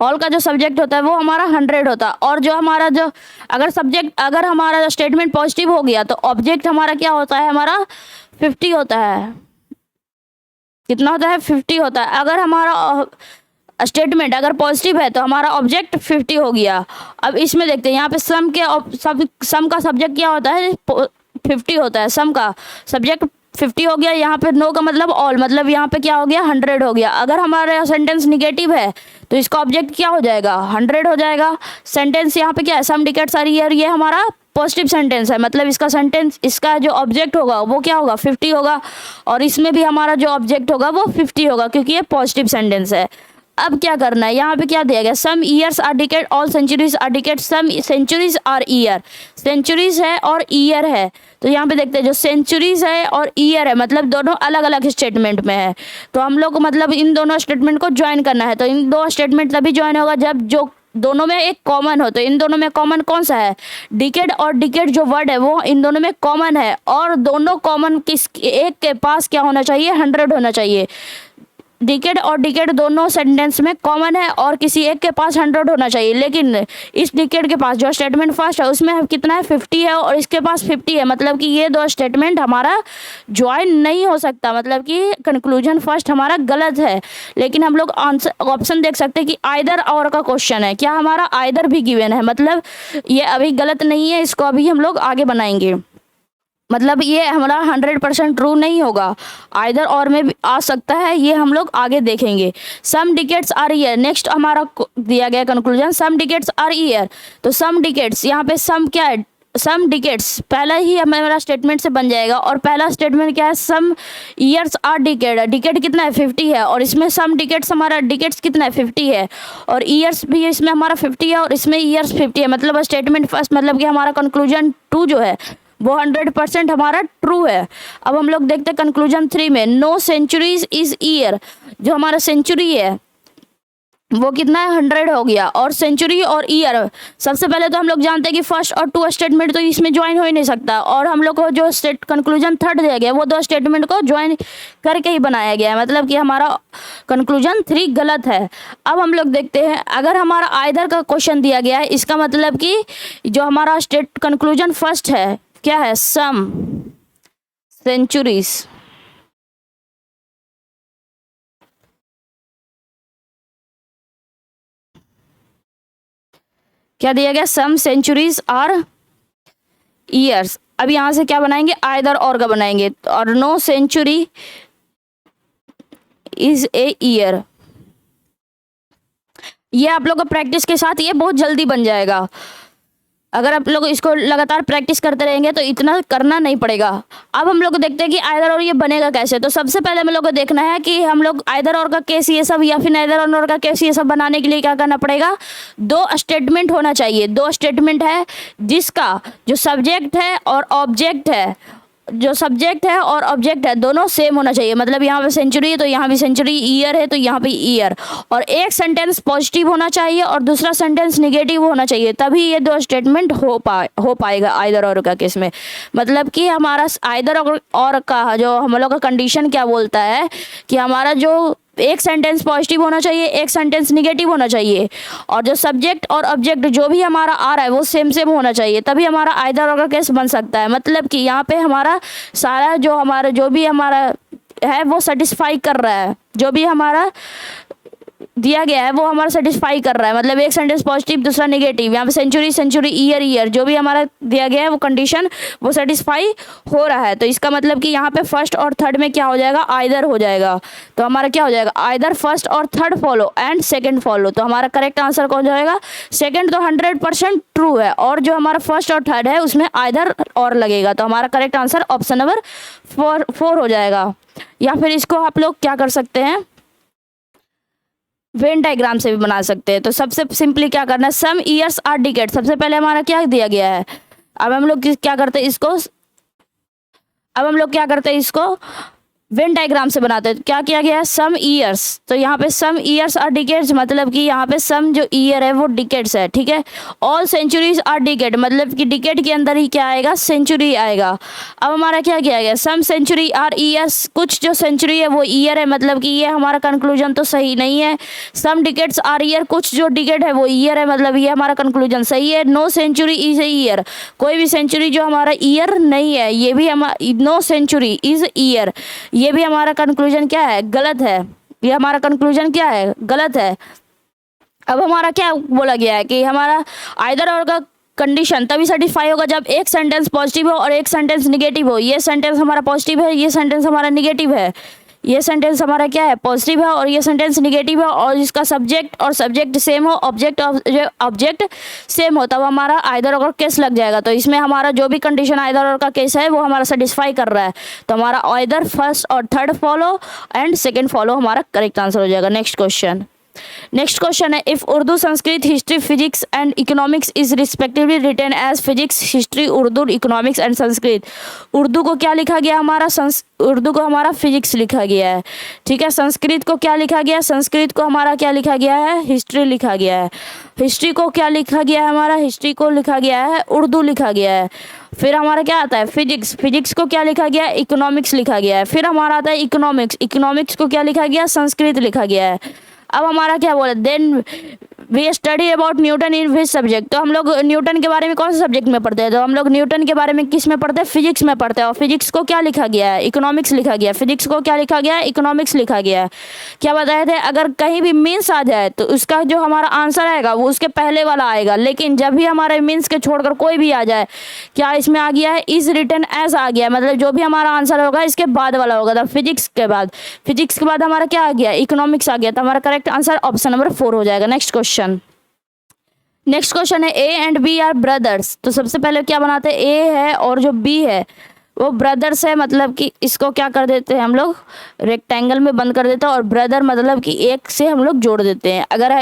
ऑल का जो सब्जेक्ट होता है वो हमारा 100 होता है। और जो हमारा जो अगर हमारा स्टेटमेंट पॉजिटिव हो गया तो ऑब्जेक्ट हमारा क्या होता है? हमारा 50 होता है। कितना होता है? 50 होता है। अगर हमारा स्टेटमेंट अगर पॉजिटिव है तो हमारा ऑब्जेक्ट 50 हो गया। अब इसमें देखते हैं, यहाँ पे सम का सब्जेक्ट क्या होता है? 50 होता है। सम का सब्जेक्ट 50 हो गया। यहाँ पे नो का मतलब ऑल, मतलब यहाँ पे क्या हो गया? 100 हो गया। अगर हमारा सेंटेंस निगेटिव है तो इसका ऑब्जेक्ट क्या हो जाएगा? 100 हो जाएगा। सेंटेंस यहाँ पे क्या है? सम डिकेड्स आर ईयर, ये हमारा पॉजिटिव सेंटेंस है, मतलब इसका जो ऑब्जेक्ट होगा वो क्या होगा? 50 होगा। और इसमें भी हमारा जो ऑब्जेक्ट होगा वो 50 होगा, क्योंकि ये पॉजिटिव सेंटेंस है। अब क्या करना है, यहाँ पे क्या दिया गया? Some years are decade, all centuries are decade, some centuries are year. Centuries है और ईयर है, तो यहाँ पे देखते हैं जो सेंचुरीज है और ईयर है मतलब दोनों अलग अलग स्टेटमेंट में है। तो हम लोग को मतलब इन दोनों स्टेटमेंट को ज्वाइन करना है। तो इन दो स्टेटमेंट तभी ज्वाइन होगा जब जो दोनों में एक कॉमन हो। तो इन दोनों में कॉमन कौन सा है? डिकेड और डिकेड जो वर्ड है वो इन दोनों में कॉमन है, और दोनों कॉमन एक के पास क्या होना चाहिए? 100 होना चाहिए। डिकेड और डिकेड दोनों सेंटेंस में कॉमन है और किसी एक के पास 100 होना चाहिए। लेकिन इस डिकेड के पास जो स्टेटमेंट फर्स्ट है उसमें कितना है? 50 है, और इसके पास 50 है, मतलब कि ये दो स्टेटमेंट हमारा ज्वाइन नहीं हो सकता, मतलब कि कंक्लूजन फर्स्ट हमारा गलत है। लेकिन हम लोग आंसर ऑप्शन देख सकते हैं कि आइदर और का क्वेश्चन है, क्या हमारा आइदर भी गिवन है, मतलब ये अभी गलत नहीं है, इसको अभी हम लोग आगे बनाएंगे। मतलब ये हमारा 100% ट्रू नहीं होगा, आइदर और में भी आ सकता है, ये हम लोग आगे देखेंगे। Some decades are year, next हमारा दिया गया conclusion some decades are year. तो सम डिकेड्स, यहाँ पे सम क्या है? सम डिकेड्स पहला ही हमारा स्टेटमेंट से बन जाएगा, और पहला स्टेटमेंट क्या है? Some years are decade. Decade कितना है? 50 है, और इसमें सम डिकेड्स हमारा डिकेड्स कितना है? 50 है, और ईयर्स भी इसमें हमारा 50 है, और इसमें ईयर्स 50 है। मतलब स्टेटमेंट फर्स्ट, मतलब कि हमारा कंक्लूजन 2 जो है वो 100% हमारा ट्रू है। अब हम लोग देखते हैं कंक्लूजन 3 में, नो सेंचुरीज इज ईयर। जो हमारा सेंचुरी है वो कितना है? 100 हो गया। और सेंचुरी और ईयर, सबसे पहले तो हम लोग जानते हैं कि फर्स्ट और 2 स्टेटमेंट तो इसमें ज्वाइन हो ही नहीं सकता, और हम लोग को जो कंक्लूजन 3 दिया गया वो 2 स्टेटमेंट को ज्वाइन करके ही बनाया गया है, मतलब कि हमारा कंक्लूजन 3 गलत है। अब हम लोग देखते हैं, अगर हमारा आइदर का क्वेश्चन दिया गया है, इसका मतलब कि जो हमारा कंक्लूजन फर्स्ट है क्या है? सम सेंचुरीज क्या दिया गया? सम सेंचुरीज आर ईयर्स। अब यहां से क्या बनाएंगे? आइदर और का बनाएंगे, और no century is a year. ये आप लोग को प्रैक्टिस के साथ ये बहुत जल्दी बन जाएगा। अगर आप लोग इसको लगातार प्रैक्टिस करते रहेंगे तो इतना करना नहीं पड़ेगा। अब हम लोग देखते हैं कि आइदर और ये बनेगा कैसे। तो सबसे पहले हम लोग को देखना है कि हम लोग आइदर और का केस ये सब, या फिर आइदर और का केस ये सब बनाने के लिए क्या करना पड़ेगा? 2 स्टेटमेंट होना चाहिए। 2 स्टेटमेंट है जिसका जो सब्जेक्ट है और ऑब्जेक्ट है, जो सब्जेक्ट है और ऑब्जेक्ट है दोनों सेम होना चाहिए। मतलब यहाँ पे सेंचुरी है तो यहाँ भी सेंचुरी, ईयर है तो यहाँ पे ईयर, और एक सेंटेंस पॉजिटिव होना चाहिए और दूसरा सेंटेंस निगेटिव होना चाहिए, तभी ये 2 स्टेटमेंट हो पाएगा आइदर और का केस में। मतलब कि हमारा आइदर और का जो हम लोग का कंडीशन क्या बोलता है कि हमारा जो एक सेंटेंस पॉजिटिव होना चाहिए, एक सेंटेंस निगेटिव होना चाहिए, और जो सब्जेक्ट और ऑब्जेक्ट जो भी हमारा आ रहा है वो सेम सेम होना चाहिए, तभी हमारा आइदर और का केस बन सकता है। मतलब कि यहाँ पे हमारा सारा जो भी हमारा है वो सेटिस्फाई कर रहा है, जो भी हमारा दिया गया है वो हमारा सेटिस्फाई कर रहा है। मतलब एक सेंटेंस पॉजिटिव दूसरा निगेटिव, यहाँ पे सेंचुरी सेंचुरी ईयर ईयर जो भी हमारा दिया गया है वो कंडीशन वो सेटिस्फाई हो रहा है। तो इसका मतलब कि यहाँ पे फर्स्ट और थर्ड में क्या हो जाएगा, आइदर हो जाएगा। तो हमारा क्या हो जाएगा, आइदर फर्स्ट और third follow and second follow. तो हमारा करेक्ट आंसर कौन जाएगा, सेकेंड तो 100% ट्रू है, और जो हमारा फर्स्ट और थर्ड है उसमें आइदर और लगेगा। तो हमारा करेक्ट आंसर ऑप्शन नंबर 4 हो जाएगा। या फिर इसको आप लोग क्या कर सकते हैं, वेन डायग्राम से भी बना सकते हैं। तो सबसे सिंपली क्या करना है, सम ईयर्स आर डिकेड, सबसे पहले हमारा क्या दिया गया है। अब हम लोग क्या करते हैं इसको वेन डायग्राम से बनाते हैं। क्या किया गया है, सम ईयर्स, तो यहाँ पे सम ईयर्स आर डिकेड्स, मतलब कि यहाँ पे सम जो ईयर है वो डिकेड्स है, ठीक है। ऑल सेंचुरीज आर डिकेड, मतलब कि डिकेड के अंदर ही क्या आएगा, सेंचुरी आएगा। अब हमारा क्या किया गया, सम सेंचुरी आर ईयर्स, कुछ जो सेंचुरी है वो ईयर है, मतलब कि ये हमारा कंक्लूजन तो सही नहीं है। सम डिकेड्स आर ईयर, कुछ जो डिकेड है वो ईयर है, मतलब ये हमारा कंक्लूजन सही है। No century is a year, कोई भी सेंचुरी जो हमारा ईयर नहीं है, ये भी हमारा नो सेंचुरी इज ईयर, ये भी हमारा कंक्लूजन क्या है, गलत है। ये हमारा कंक्लूजन क्या है, गलत है। अब हमारा क्या बोला गया है कि हमारा आइदर और का कंडीशन तभी सेटिस्फाई होगा जब एक सेंटेंस पॉजिटिव हो और एक सेंटेंस निगेटिव हो। ये सेंटेंस हमारा पॉजिटिव है, ये सेंटेंस हमारा निगेटिव है। ये सेंटेंस हमारा क्या है, पॉजिटिव है, और ये सेंटेंस निगेटिव है, और इसका सब्जेक्ट और सब्जेक्ट सेम हो, ऑब्जेक्ट सेम हो, तब हमारा आइदर और केस लग जाएगा। तो इसमें हमारा जो भी कंडीशन आइदर और का केस है वो हमारा सेटिस्फाई कर रहा है, तो हमारा आइदर फर्स्ट और third follow and second follow हमारा करेक्ट आंसर हो जाएगा। नेक्स्ट क्वेश्चन है, if Urdu, Sanskrit, history, physics and economics is respectively written as physics, history, Urdu, economics and Sanskrit. Urdu को क्या लिखा गया हमारा, उर्दू को हमारा फिजिक्स लिखा गया है, ठीक है। संस्कृत को क्या लिखा गया, संस्कृत को हमारा क्या लिखा गया है, हिस्ट्री लिखा गया है। हिस्ट्री को क्या लिखा गया है हमारा, हिस्ट्री को लिखा गया है उर्दू लिखा गया है। फिर हमारा क्या आता है, फिजिक्स, फिजिक्स को क्या लिखा गया है, इकोनॉमिक्स लिखा गया है। फिर हमारा आता है इकोनॉमिक्स, इकोनॉमिक्स को क्या लिखा गया, संस्कृत लिखा गया है। अब हमारा क्या बोला, then we study about Newton in which subject, तो हम लोग न्यूटन के बारे में कौन से सब्जेक्ट में पढ़ते हैं, तो हम लोग न्यूटन के बारे में किस में पढ़ते हैं, फिजिक्स में पढ़ते हैं। और फिजिक्स को क्या लिखा गया है, इकोनॉमिक्स लिखा गया है। फिजिक्स को क्या लिखा गया है, इकोनॉमिक्स लिखा गया है। क्या बताए थे, अगर कहीं भी मीन्स आ जाए तो उसका जो हमारा आंसर आएगा वो उसके पहले वाला आएगा, लेकिन जब भी हमारे मीन्स के छोड़कर कोई भी आ जाए, क्या इसमें आ गया है, इज रिटन एज आ गया है, मतलब जो भी हमारा आंसर होगा इसके बाद वाला होगा। तो फिजिक्स के बाद हमारा क्या आ गया, इकोनॉमिक्स आ गया, तो हमारा करेक्ट आंसर ऑप्शन नंबर 4 हो जाएगा। नेक्स्ट क्वेश्चन है, A and B are brothers, तो सबसे पहले क्या बनाते हैं, ए है और जो बी है वो ब्रदर्स है, मतलब कि इसको क्या कर देते हैं हम लोग, रेक्टेंगल में बंद कर देते हैं, और ब्रदर मतलब कि एक से हम लोग जोड़ देते हैं। अगर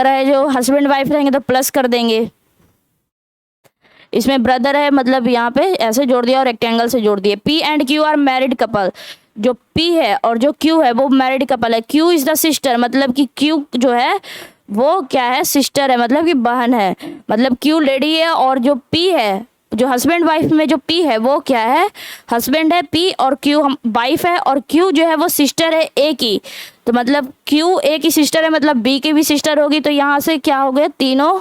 है जो हस्बैंड वाइफ रहेंगे तो प्लस कर देंगे, इसमें ब्रदर है मतलब यहाँ पे ऐसे जोड़ दिया और रेक्टेंगल से जोड़ दिए। P and Q R married couple, जो पी है और जो क्यू है वो मैरिड कपल है। क्यू इज द सिस्टर, मतलब कि क्यू जो है वो क्या है, सिस्टर है, मतलब कि बहन है, मतलब क्यू लेडी है, और जो पी है, जो हस्बैंड वाइफ में जो पी है वो क्या है, हस्बैंड है पी, और क्यू हम वाइफ है, और क्यू जो है वो सिस्टर है ए की, तो मतलब क्यू ए की सिस्टर है, मतलब बी की भी सिस्टर होगी। तो यहाँ से क्या हो गए, तीनों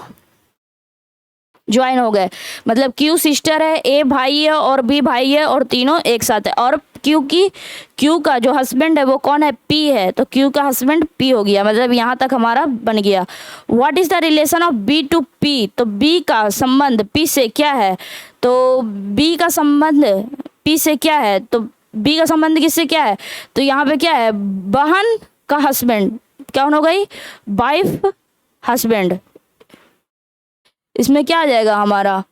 ज्वाइन हो गए, मतलब क्यू सिस्टर है, ए भाई है और बी भाई है, और तीनों एक साथ है। और क्यू का जो हस्बैंड है वो कौन है, पी है, तो क्यू का हस्बैंड पी हो गया, मतलब यहाँ तक हमारा बन गया। What is the relation of B to P, तो बी का संबंध पी से क्या है, तो बी का संबंध पी से क्या है, तो बी का संबंध किससे क्या है, तो यहाँ पे क्या है, बहन का हस्बैंड, क्या हो गई, वाइफ हस्बैंड, इसमें क्या आ जाएगा हमारा,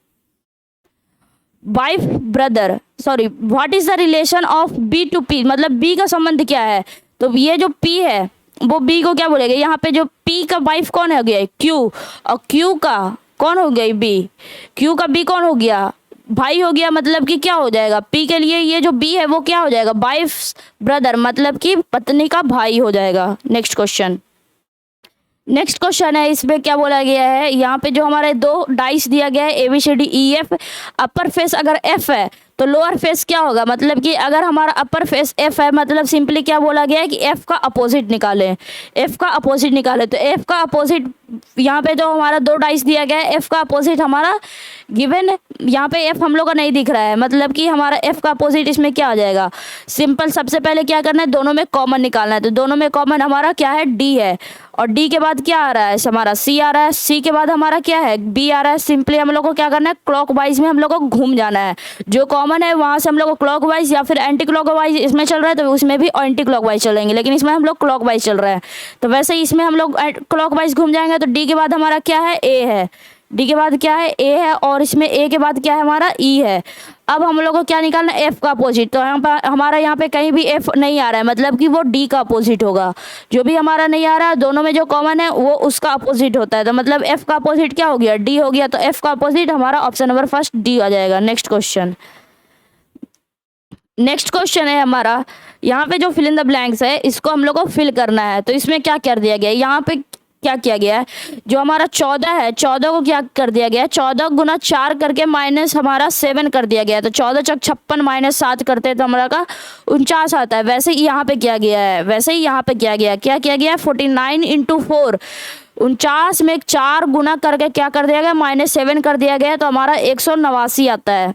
wife brother, sorry, what is the relation of B to P, मतलब बी का संबंध क्या है, तो ये जो पी है वो बी को क्या बोलेगा, यहाँ पे जो पी का वाइफ कौन हो गया, क्यू, और क्यू का कौन हो गई, बी, क्यू का बी कौन हो गया, भाई हो गया, मतलब कि क्या हो जाएगा, पी के लिए ये जो बी है वो क्या हो जाएगा, वाइफ ब्रदर, मतलब कि पत्नी का भाई हो जाएगा। नेक्स्ट क्वेश्चन है, इसमें क्या बोला गया है, यहाँ पे जो हमारे दो डाइस दिया गया है ABCD EF, अपर फेस अगर F है तो लोअर फेस क्या होगा, मतलब कि अगर हमारा अपर फेस एफ है, मतलब सिंपली क्या बोला गया है कि एफ का अपोजिट निकालें, एफ का अपोजिट निकालें। तो एफ का अपोजिट यहाँ पे जो हमारा 2 डाइस दिया गया है, एफ का अपोजिट हमारा गिवन, यहाँ पे एफ हम लोग का नहीं दिख रहा है, मतलब कि हमारा एफ का अपोजिट इसमें क्या आ जाएगा। सिंपल, सबसे पहले क्या करना है, दोनों में कॉमन निकालना है। तो दोनों में कॉमन हमारा क्या है, डी है, और डी के बाद क्या आ रहा है, हमारा सी आ रहा है, सी के बाद हमारा क्या है, बी आ रहा है। सिंपली हम लोग को क्या करना है, क्लॉकवाइज में हम लोग को घूम जाना है। जो कॉमन है वहां से हम लोग को क्लॉकवाइज या फिर एंटी क्लॉकवाइज इसमें चल रहा है, तो उसमें भी एंटी क्लॉकवाइज चलेंगे, लेकिन इसमें हम लोग क्लॉकवाइज चल रहा है। तो वैसे ही इसमें हम लोग क्लॉकवाइज घूम जाएंगे। तो डी के बाद हमारा क्या है, ए है, डी के बाद क्या है, ए है, और इसमें ए के बाद क्या है, हमारा ई है। अब हम लोग को क्या निकालना है, एफ का अपोजिट। तो यहाँ पर हमारा यहाँ पे कहीं भी एफ नहीं आ रहा है, मतलब कि वो डी का अपोजिट होगा। जो भी हमारा नहीं आ रहा है, दोनों में जो कॉमन है वो उसका अपोजिट होता है। तो मतलब एफ का अपोजिट क्या हो गया, डी हो गया। तो एफ का अपोजिट हमारा ऑप्शन नंबर फर्स्ट डी आ जाएगा। नेक्स्ट क्वेश्चन, नेक्स्ट क्वेश्चन है हमारा, यहाँ पे जो फिल इन द ब्लैंक्स है इसको हम लोग को फिल करना है। तो इसमें क्या कर दिया गया है, यहाँ पे क्या किया गया है, जो हमारा 14 है, 14 को क्या कर दिया गया है, 14 गुना 4 करके माइनस हमारा 7 कर दिया गया है। तो 14 चक 56 माइनस 7 करते हैं तो हमारा का 49 आता है। वैसे ही यहाँ पे किया गया है, वैसे ही यहाँ पे किया गया है, क्या किया गया है, 49 इंटू 4, 49 में 4 गुना करके क्या कर दिया गया, -7 कर दिया गया है। तो हमारा 189 आता है।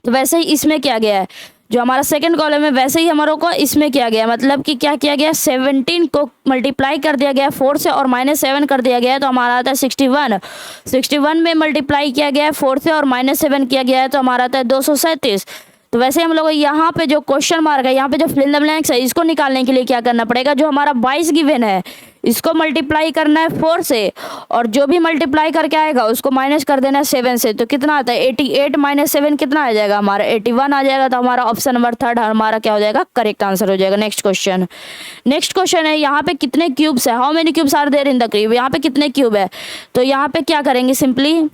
तो वैसे ही इसमें किया गया है, जो हमारा सेकंड कॉलम है, वैसे ही हमारों को इसमें किया गया, मतलब कि क्या किया गया, 17 को मल्टीप्लाई कर दिया गया 4 से और -7 कर दिया गया है। तो हमारा आता है 61, 61 में मल्टीप्लाई किया गया है 4 से और -7 किया गया है, तो हमारा आता है 237। तो वैसे हम लोग यहाँ पे जो क्वेश्चन मार्क है, यहाँ पे जो फिल इन द ब्लैंक्स है, इसको निकालने के लिए क्या करना पड़ेगा, जो हमारा 22 गिवन है इसको मल्टीप्लाई करना है 4 से, और जो भी मल्टीप्लाई करके आएगा उसको माइनस कर देना है 7 से। तो कितना आता है, 88 माइनस 7 कितना आ जाएगा, हमारा 81 आ जाएगा। तो हमारा ऑप्शन नंबर थर्ड हमारा क्या हो जाएगा, करेक्ट आंसर हो जाएगा। नेक्स्ट क्वेश्चन, नेक्स्ट क्वेश्चन है, यहाँ पे कितने क्यूब्स है, how many cubes are there in the cube, यहाँ पे कितने क्यूब है। तो यहाँ पे क्या करेंगे, सिंपली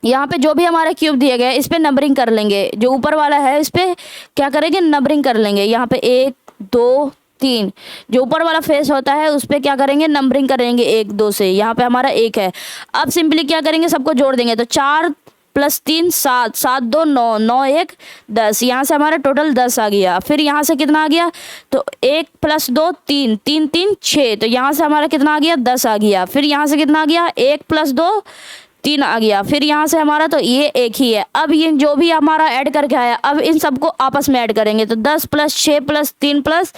यहाँ पे जो भी हमारे क्यूब दिए गए इस पे नंबरिंग कर लेंगे। जो ऊपर वाला है इस पे क्या करेंगे, नंबरिंग कर लेंगे। यहाँ पे 1 2 3, जो ऊपर वाला फेस होता है उस पे क्या करेंगे, नंबरिंग करेंगे 1 2 से। यहाँ पे हमारा 1 है। अब सिंपली क्या करेंगे, सबको जोड़ देंगे। तो 4 + 3 7, 7 2 9, 9 1 10, यहाँ से हमारा टोटल 10 आ गया। फिर यहाँ से कितना आ गया, तो 1 + 2 3, 3 3 6, तो यहाँ से हमारा कितना आ गया, 10 आ गया। फिर यहाँ से कितना आ गया, 1 + 2 3 आ गया। फिर यहाँ से हमारा तो ये एक ही है। अब ये जो भी हमारा ऐड करके आया, अब इन सबको आपस में ऐड करेंगे। तो 10 + 6 + 3 +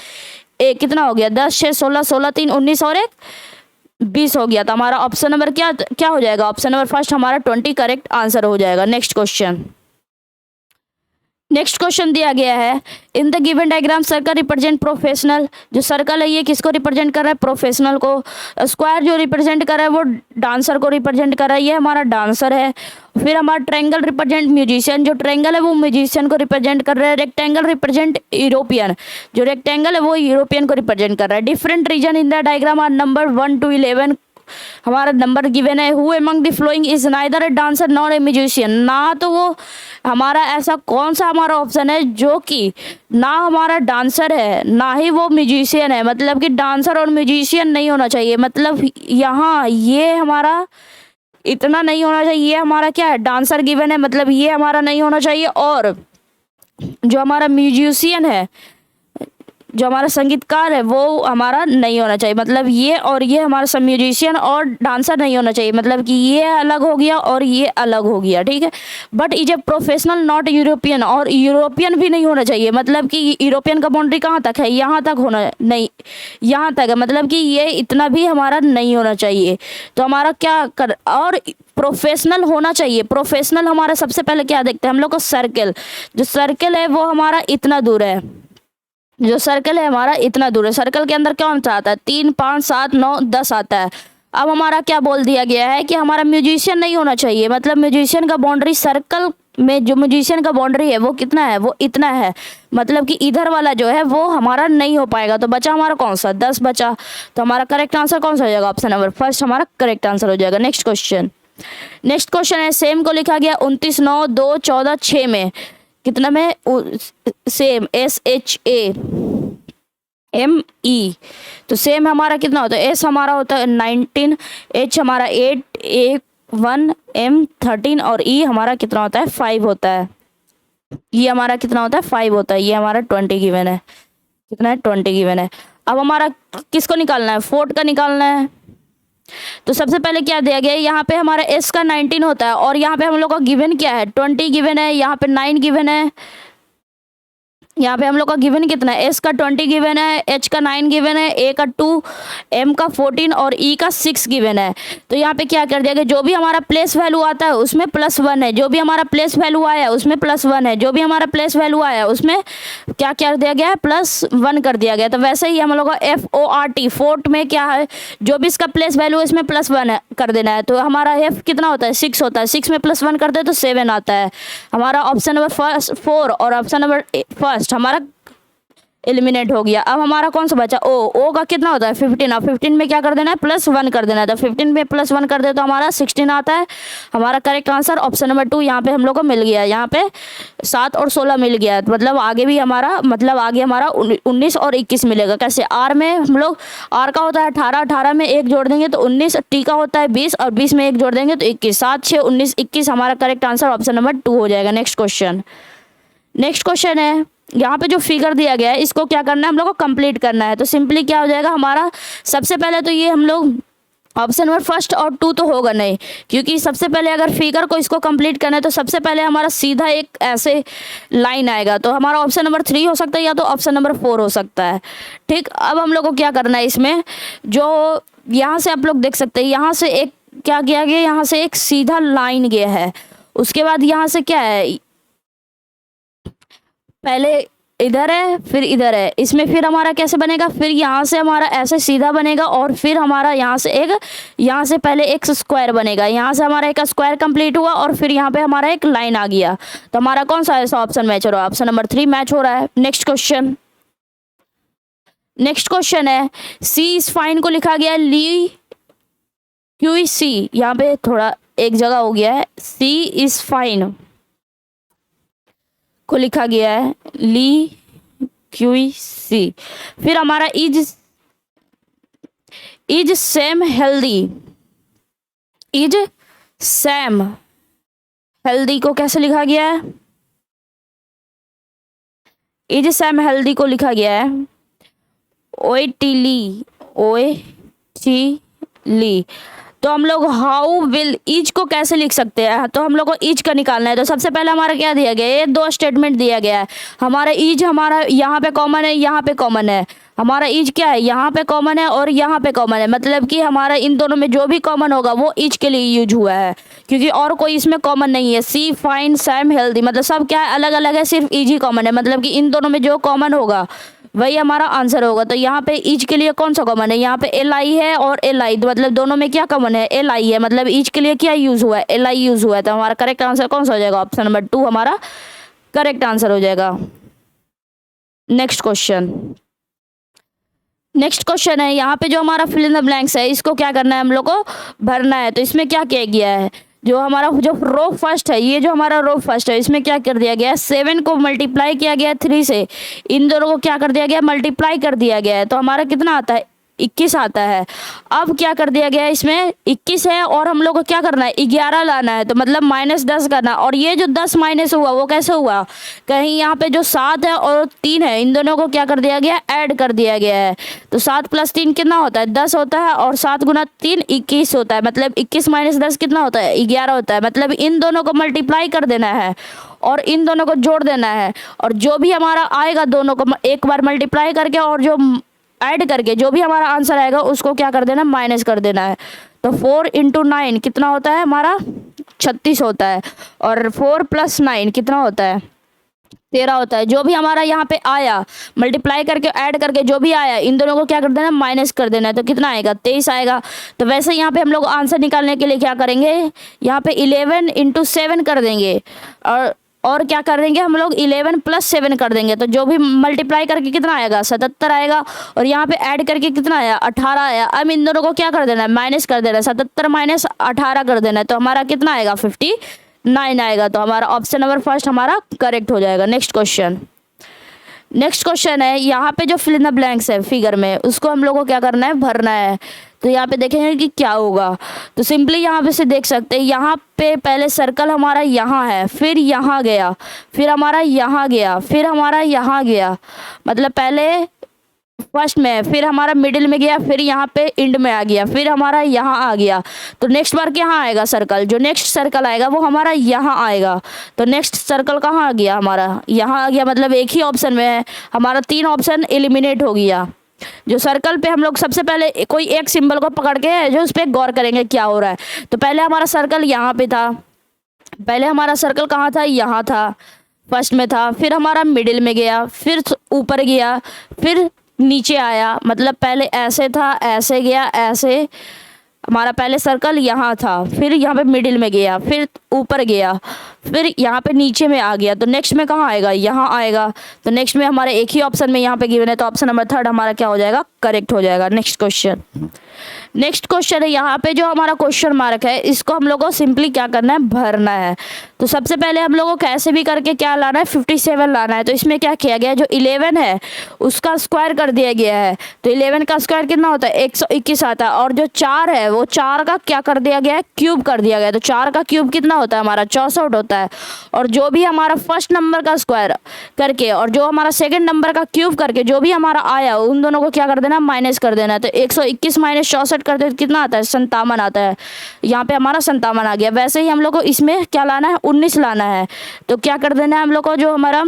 1 कितना हो गया, 10 6 16, 16 3 19 और 1 20 हो गया। तो हमारा ऑप्शन नंबर क्या क्या हो जाएगा, ऑप्शन नंबर फर्स्ट हमारा 20 करेक्ट आंसर हो जाएगा। नेक्स्ट क्वेश्चन, नेक्स्ट क्वेश्चन दिया गया है, in the given diagram circle represent professional. जो सर्कल है ये किसको रिप्रेजेंट कर रहा है, प्रोफेशनल को। स्क्वायर जो रिप्रेजेंट कर रहा है वो डांसर को रिप्रेजेंट कर रहा है, ये हमारा डांसर है। फिर हमारा ट्रायंगल रिप्रेजेंट म्यूजिशियन, जो ट्रायंगल है वो म्यूजिशियन को रिप्रेजेंट कर रहा है। रेक्टेंगल रिप्रेजेंट यूरोपियन, जो रेक्टेंगल है वो यूरोपियन को रिप्रेजेंट कर रहा है। Different region in the diagram are number 1 to 11, हमारा नंबर गिवन है। Who among the following is neither a dancer nor a musician, ना तो वो हमारा ऐसा कौन सा हमारा ऑप्शन है जो कि ना हमारा डांसर है ना ही वो म्यूजिशियन है, मतलब कि डांसर और म्यूजिशियन नहीं होना चाहिए। मतलब यहाँ ये हमारा इतना नहीं होना चाहिए, ये हमारा क्या है, डांसर गिवन है, मतलब ये हमारा नहीं होना चाहिए। और जो हमारा म्यूजिशियन है, जो हमारा संगीतकार है वो हमारा नहीं होना चाहिए, मतलब ये और ये हमारा सब म्यूजिशियन और डांसर नहीं होना चाहिए, मतलब कि ये अलग हो गया और ये अलग हो गया, ठीक है। But is a professional not European, और यूरोपियन भी नहीं होना चाहिए, मतलब कि यूरोपियन का बाउंड्री कहाँ तक है, यहाँ तक होना नहीं, यहाँ तक है, मतलब कि ये इतना भी हमारा नहीं होना चाहिए। तो हमारा क्या कर, और प्रोफेशनल होना चाहिए। प्रोफेशनल हमारा सबसे पहले क्या देखते हैं हम लोग को, सर्कल, जो सर्कल है वो हमारा इतना दूर है, जो सर्कल है हमारा इतना दूर है। सर्कल के अंदर कौन सा आता है, 3 5 7 9 10 आता है। अब हमारा क्या बोल दिया गया है कि हमारा म्यूजिशियन नहीं होना चाहिए, मतलब म्यूजिशियन का बाउंड्री सर्कल में जो म्यूजिशियन का बाउंड्री है वो कितना है, वो इतना है, मतलब कि इधर वाला जो है वो हमारा नहीं हो पाएगा। तो बचा हमारा कौन सा, 10 बचा। तो हमारा करेक्ट आंसर कौन सा हो जाएगा, ऑप्शन नंबर फर्स्ट हमारा करेक्ट आंसर हो जाएगा। नेक्स्ट क्वेश्चन, नेक्स्ट क्वेश्चन है, सेम को लिखा गया 29 9 2 14 6 में, कितना में, सेम SHAME, तो सेम हमारा कितना होता है, S हमारा होता है 19, H हमारा 8, A 1, M 13 और E हमारा कितना होता है, 5 होता है। ये हमारा कितना होता है 5 होता है, ये हमारा 20 गिवन है, कितना है 20 गिवन है। अब हमारा किसको निकालना है, 4 का निकालना है। तो सबसे पहले क्या दिया गया है, यहाँ पे हमारा एस का 19 होता है और यहाँ पे हम लोग का गिवन क्या है 20 गिवन है, यहाँ पे 9 गिवन है, यहाँ पे हम लोग का गिवन कितना है, एस का 20 गिवन है, एच का 9 गिवन है, ए का 2, एम का 14 और ई का 6 गिवन है। तो यहाँ पे क्या कर दिया गया, जो भी हमारा प्लेस वैल्यू आता है उसमें +1 है, जो भी हमारा प्लेस वैल्यू आया उसमें +1 है, जो भी हमारा प्लेस वैल्यू आया उसमें क्या कर दिया गया है +1 कर दिया गया। तो वैसे ही हम लोग का FORT फोर्ट में क्या है, जो भी इसका प्लेस वैल्यू है इसमें +1 है कर देना है। तो हमारा एफ कितना होता है 6 होता है, 6 में +1 करते हैं तो 7 आता है। हमारा ऑप्शन नंबर 4 और ऑप्शन नंबर फर्स्ट हमारा एलिमिनेट हो गया। अब हमारा कौन सा बचा, ओ का कितना होता है 15। अब 15 में क्या कर देना है +1 कर देना है, तो 15 में +1 कर दे तो हमारा 16 आता है। हमारा करेक्ट आंसर ऑप्शन नंबर 2 यहाँ पे हम लोग को मिल गया। यहाँ पे 7 और 16 मिल गया है, मतलब आगे भी हमारा 19 और 21 मिलेगा। कैसे, आर में हम लोग, आर का होता है 18, 18 में 1 जोड़ देंगे तो 19, टी का होता है 20 और 20 में 1 जोड़ देंगे तो 21, 7, 6, 19, 21 हमारा करेक्ट आंसर ऑप्शन नंबर 2 हो जाएगा। नेक्स्ट क्वेश्चन है, यहाँ पे जो फिगर दिया गया है इसको क्या करना है, हम लोग को कंप्लीट करना है। तो सिंपली क्या हो जाएगा हमारा, सबसे पहले तो ये हम लोग ऑप्शन नंबर फर्स्ट और 2 तो होगा नहीं, क्योंकि सबसे पहले अगर फिगर को इसको कंप्लीट करना है तो सबसे पहले हमारा सीधा एक ऐसे लाइन आएगा। तो हमारा ऑप्शन नंबर 3 हो सकता है या तो ऑप्शन नंबर 4 हो सकता है। ठीक, अब हम लोग को क्या करना है इसमें, जो यहाँ से आप लोग देख सकते हैं, यहाँ से एक क्या किया गया, यहाँ से एक सीधा लाइन गया है, उसके बाद यहाँ से क्या है, पहले इधर है फिर इधर है, इसमें फिर हमारा कैसे बनेगा, फिर यहाँ से हमारा ऐसे सीधा बनेगा और फिर हमारा यहाँ से पहले एक स्क्वायर बनेगा, यहाँ से हमारा एक स्क्वायर कंप्लीट हुआ और फिर यहाँ पे हमारा एक लाइन आ गया। तो हमारा कौन सा ऐसा ऑप्शन मैच हो रहा है, ऑप्शन नंबर 3 मैच हो रहा है। नेक्स्ट क्वेश्चन है, सी इज फाइन को लिखा गया है ली क्यू सी, यहाँ पे थोड़ा एक जगह हो गया है, सी इज फाइन को लिखा गया है ली क्यू सी, फिर हमारा इज सेम हेल्दी को कैसे लिखा गया है, इज सेम हेल्दी को लिखा गया है ओए टी ली। तो हम लोग हाउ विल इज को कैसे लिख सकते हैं, तो हम लोग को इज का निकालना है। तो सबसे पहले हमारा क्या दिया गया है, ये 2 स्टेटमेंट दिया गया है। हमारा इज हमारा यहाँ पे कॉमन है, यहाँ पे कॉमन है, हमारा इज क्या है यहाँ पे कॉमन है और यहाँ पे कॉमन है, मतलब कि हमारा इन दोनों में जो भी कॉमन होगा वो इज के लिए यूज हुआ है, क्योंकि और कोई इसमें कॉमन नहीं है। सी फाइन सैम हेल्दी, मतलब सब क्या है अलग अलग है, सिर्फ इज ही कॉमन है, मतलब कि इन दोनों में जो कॉमन होगा वही हमारा आंसर होगा। तो यहाँ पे इज के लिए कौन सा कॉमन है, यहाँ पे एल आई है और एल आई, मतलब दोनों में क्या कॉमन है, एल आई है, मतलब इज के लिए क्या यूज हुआ है, एल आई यूज हुआ है। तो हमारा करेक्ट आंसर कौन सा हो जाएगा, ऑप्शन नंबर 2 हमारा करेक्ट आंसर हो जाएगा। नेक्स्ट क्वेश्चन है, यहाँ पे जो हमारा फिल इन द ब्लैंक्स है इसको क्या करना है, हम लोग को भरना है। तो इसमें क्या किया गया है, जो हमारा जो रो फर्स्ट है, ये जो हमारा रो फर्स्ट है इसमें क्या कर दिया गया है, 7 को मल्टीप्लाई किया गया है 3 से, इन दोनों को क्या कर दिया गया, मल्टीप्लाई कर दिया गया है। तो हमारा कितना आता है 21 आता है। अब क्या कर दिया गया है, इसमें 21 है और हम लोग को क्या करना है 11 लाना है, तो मतलब -10 करना। और ये जो 10 माइनस हुआ वो कैसे हुआ, कहीं यहाँ पे जो 7 है और 3 है इन दोनों को क्या कर दिया गया, ऐड कर दिया गया है। तो 7 + 3 कितना होता है 10 होता है और 7 × 3 21 होता है, मतलब 21 - 10 कितना होता है 11 होता है। मतलब इन दोनों को मल्टीप्लाई कर देना है और इन दोनों को जोड़ देना है, और जो भी हमारा आएगा दोनों को एक बार मल्टीप्लाई करके और जो ऐड करके जो भी हमारा आंसर आएगा उसको क्या कर देना, माइनस कर देना है। तो 4 × 9 कितना होता है हमारा 36 होता है, और 4 + 9 कितना होता है 13 होता है। जो भी हमारा यहाँ पे आया मल्टीप्लाई करके ऐड करके जो भी आया इन दोनों को क्या कर देना, माइनस कर देना है। तो कितना आएगा 23 आएगा। तो वैसे यहाँ पे हम लोग आंसर निकालने के लिए क्या करेंगे, यहाँ पे 11 × 7 कर देंगे और क्या कर देंगे हम लोग 11 + 7 कर देंगे। तो जो भी मल्टीप्लाई करके कितना आएगा 77 आएगा, और यहाँ पे ऐड करके कितना आया 18 आया। अब इन दोनों को क्या कर देना है, माइनस कर देना है, 77 - 18 कर देना है। तो हमारा कितना आएगा 59 आएगा। तो हमारा ऑप्शन नंबर फर्स्ट हमारा करेक्ट हो जाएगा। नेक्स्ट नेक्स्ट क्वेश्चन है, यहाँ पे जो फिल इन द ब्लैंक्स है फिगर में, उसको हम लोग को क्या करना है, भरना है। तो यहाँ पे देखेंगे कि क्या होगा। तो सिंपली यहाँ पे से देख सकते हैं, यहाँ पे पहले सर्कल हमारा यहाँ है, फिर यहाँ गया, फिर हमारा यहाँ गया, फिर हमारा यहाँ गया, मतलब पहले फर्स्ट में, फिर हमारा मिडिल में गया, फिर यहाँ पे एंड में आ गया, फिर हमारा यहाँ आ गया। तो नेक्स्ट बार क्या आएगा सर्कल, जो नेक्स्ट सर्कल आएगा वो हमारा यहाँ आएगा। तो नेक्स्ट सर्कल कहाँ आ गया, हमारा यहाँ आ गया, मतलब एक ही ऑप्शन में है, हमारा 3 ऑप्शन एलिमिनेट हो गया। जो सर्कल पे हम लोग सबसे पहले कोई एक सिंबल को पकड़ के जो उस पर गौर करेंगे क्या हो रहा है। तो पहले हमारा सर्कल यहाँ पे था, पहले हमारा सर्कल कहाँ था, यहाँ था, फर्स्ट में था, फिर हमारा मिडिल में गया, फिर ऊपर गया, फिर नीचे आया, मतलब पहले ऐसे था, ऐसे गया, ऐसे, हमारा पहले सर्कल यहाँ था, फिर यहाँ पे मिडिल में गया, फिर ऊपर गया, फिर यहाँ पे नीचे में आ गया। तो नेक्स्ट में कहाँ आएगा, यहाँ आएगा। तो नेक्स्ट में हमारे एक ही ऑप्शन में यहाँ पे गिवन है, तो ऑप्शन नंबर 3 हमारा क्या हो जाएगा, करेक्ट हो जाएगा। नेक्स्ट क्वेश्चन है, यहाँ पे जो हमारा क्वेश्चन मार्क है, इसको हम लोगों को सिंपली क्या करना है, भरना है। तो सबसे पहले हम लोगों को कैसे भी करके क्या लाना है, 57 लाना है। तो इसमें क्या किया गया है, जो 11 है उसका स्क्वायर कर दिया गया है। तो 11 का स्क्वायर कितना होता है, 121 आता है। और जो 4 है वो 4 का क्या कर दिया गया है, क्यूब कर दिया गया है। तो 4 का क्यूब कितना होता है, हमारा 64 होता है। और जो भी हमारा फर्स्ट नंबर का स्क्वायर करके और जो हमारा सेकंड नंबर का क्यूब करके जो भी हमारा आया, उन दोनों को क्या कर देना, माइनस कर देना है। तो 121 माइनस 64 करते तो कितना आता है, 57 आता है। यहाँ पे हमारा 57 आ गया। वैसे ही हम लोग को इसमें क्या लाना है, 19 लाना है। तो क्या कर देना है हम लोग को, जो हमारा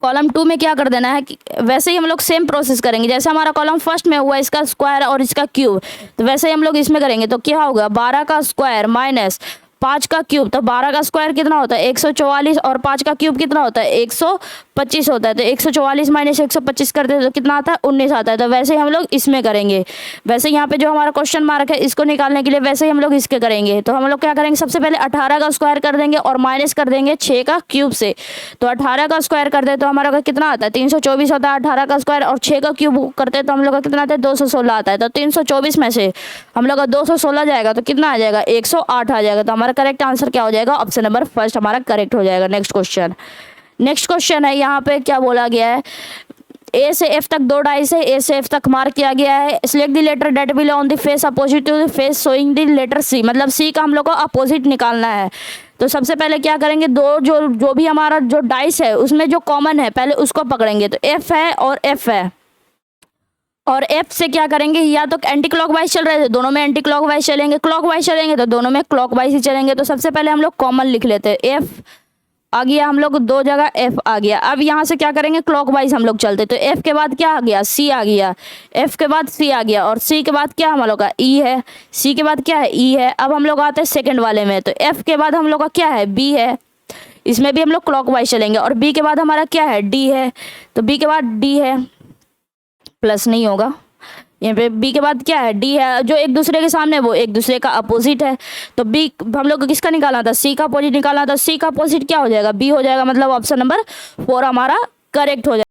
कॉलम 2 में क्या कर देना है, वैसे ही हम लोग सेम प्रोसेस करेंगे जैसे हमारा कॉलम फर्स्ट में हुआ, इसका स्क्वायर और इसका क्यूब। तो वैसे ही हम लोग इसमें करेंगे। तो क्या होगा, 12 का स्क्वायर माइनस 5 का क्यूब। तो 12 का स्क्वायर कितना होता है, 144, और 5 का क्यूब कितना होता है, 125 होता है। तो 144 माइनस 125 करते हैं तो कितना आता है, 19 आता है। तो वैसे ही हम लोग इसमें करेंगे। वैसे यहाँ पे जो हमारा क्वेश्चन मार्क है, इसको निकालने के लिए वैसे ही हम लोग इसके करेंगे। तो हम लोग क्या करेंगे, सबसे पहले 18 का स्क्वायर कर देंगे और माइनस कर देंगे 6 का क्यूब से। तो 18 का स्क्वायर करते हैं तो हमारा कितना आता है, 324 होता है 18 का स्क्वायर, और 6 का क्यूब करते हैं तो हम लोग का कितना आता है, 216 आता है। तो 324 में से हम लोग का 216 जाएगा तो कितना आ जाएगा, 108 आ जाएगा। तो हमारा करेक्ट आंसर क्या हो जाएगा, ऑप्शन नंबर फर्स्ट हमारा करेक्ट हो जाएगा। नेक्स्ट क्वेश्चन है, यहाँ पे क्या बोला गया है, ए से एफ तक 2 डाइस है, ए से एफ तक मार्क किया गया है। Select the letter that will on the face opposite to the face showing the letter C, मतलब सी का हम लोग को अपोजिट निकालना है। तो सबसे पहले क्या करेंगे, जो भी हमारा जो डाइस है उसमें जो कॉमन है पहले उसको पकड़ेंगे। तो एफ है और एफ है, और एफ से क्या करेंगे, या तो एंटी क्लॉकवाइज चल रहे थे, दोनों में एंटी क्लॉकवाइज चलेंगे, क्लॉकवाइज चलेंगे तो दोनों में क्लॉकवाइज ही चलेंगे। तो सबसे पहले हम लोग कॉमन लिख लेते हैं, एफ आ गया, हम लोग 2 जगह एफ आ गया। अब यहाँ से क्या करेंगे, क्लॉकवाइज हम लोग चलते। तो एफ के बाद क्या आ गया, सी आ गया, एफ के बाद सी आ गया, और सी के बाद क्या हम लोग का ई है, सी के बाद क्या है, ई है। अब हम लोग आते हैं सेकंड वाले में। तो एफ के बाद हम लोग का क्या है, बी है, इसमें भी हम लोग क्लॉकवाइज चलेंगे। और बी के बाद हमारा क्या है, डी है। तो बी के बाद डी है, प्लस नहीं होगा यहाँ पे। बी के बाद क्या है, डी है, जो एक दूसरे के सामने वो एक दूसरे का अपोजिट है। तो बी हम लोग को किसका निकालना था, सी का अपोजिट निकालना था। सी का अपोजिट क्या हो जाएगा, बी हो जाएगा, मतलब ऑप्शन नंबर 4 हमारा करेक्ट हो जाएगा।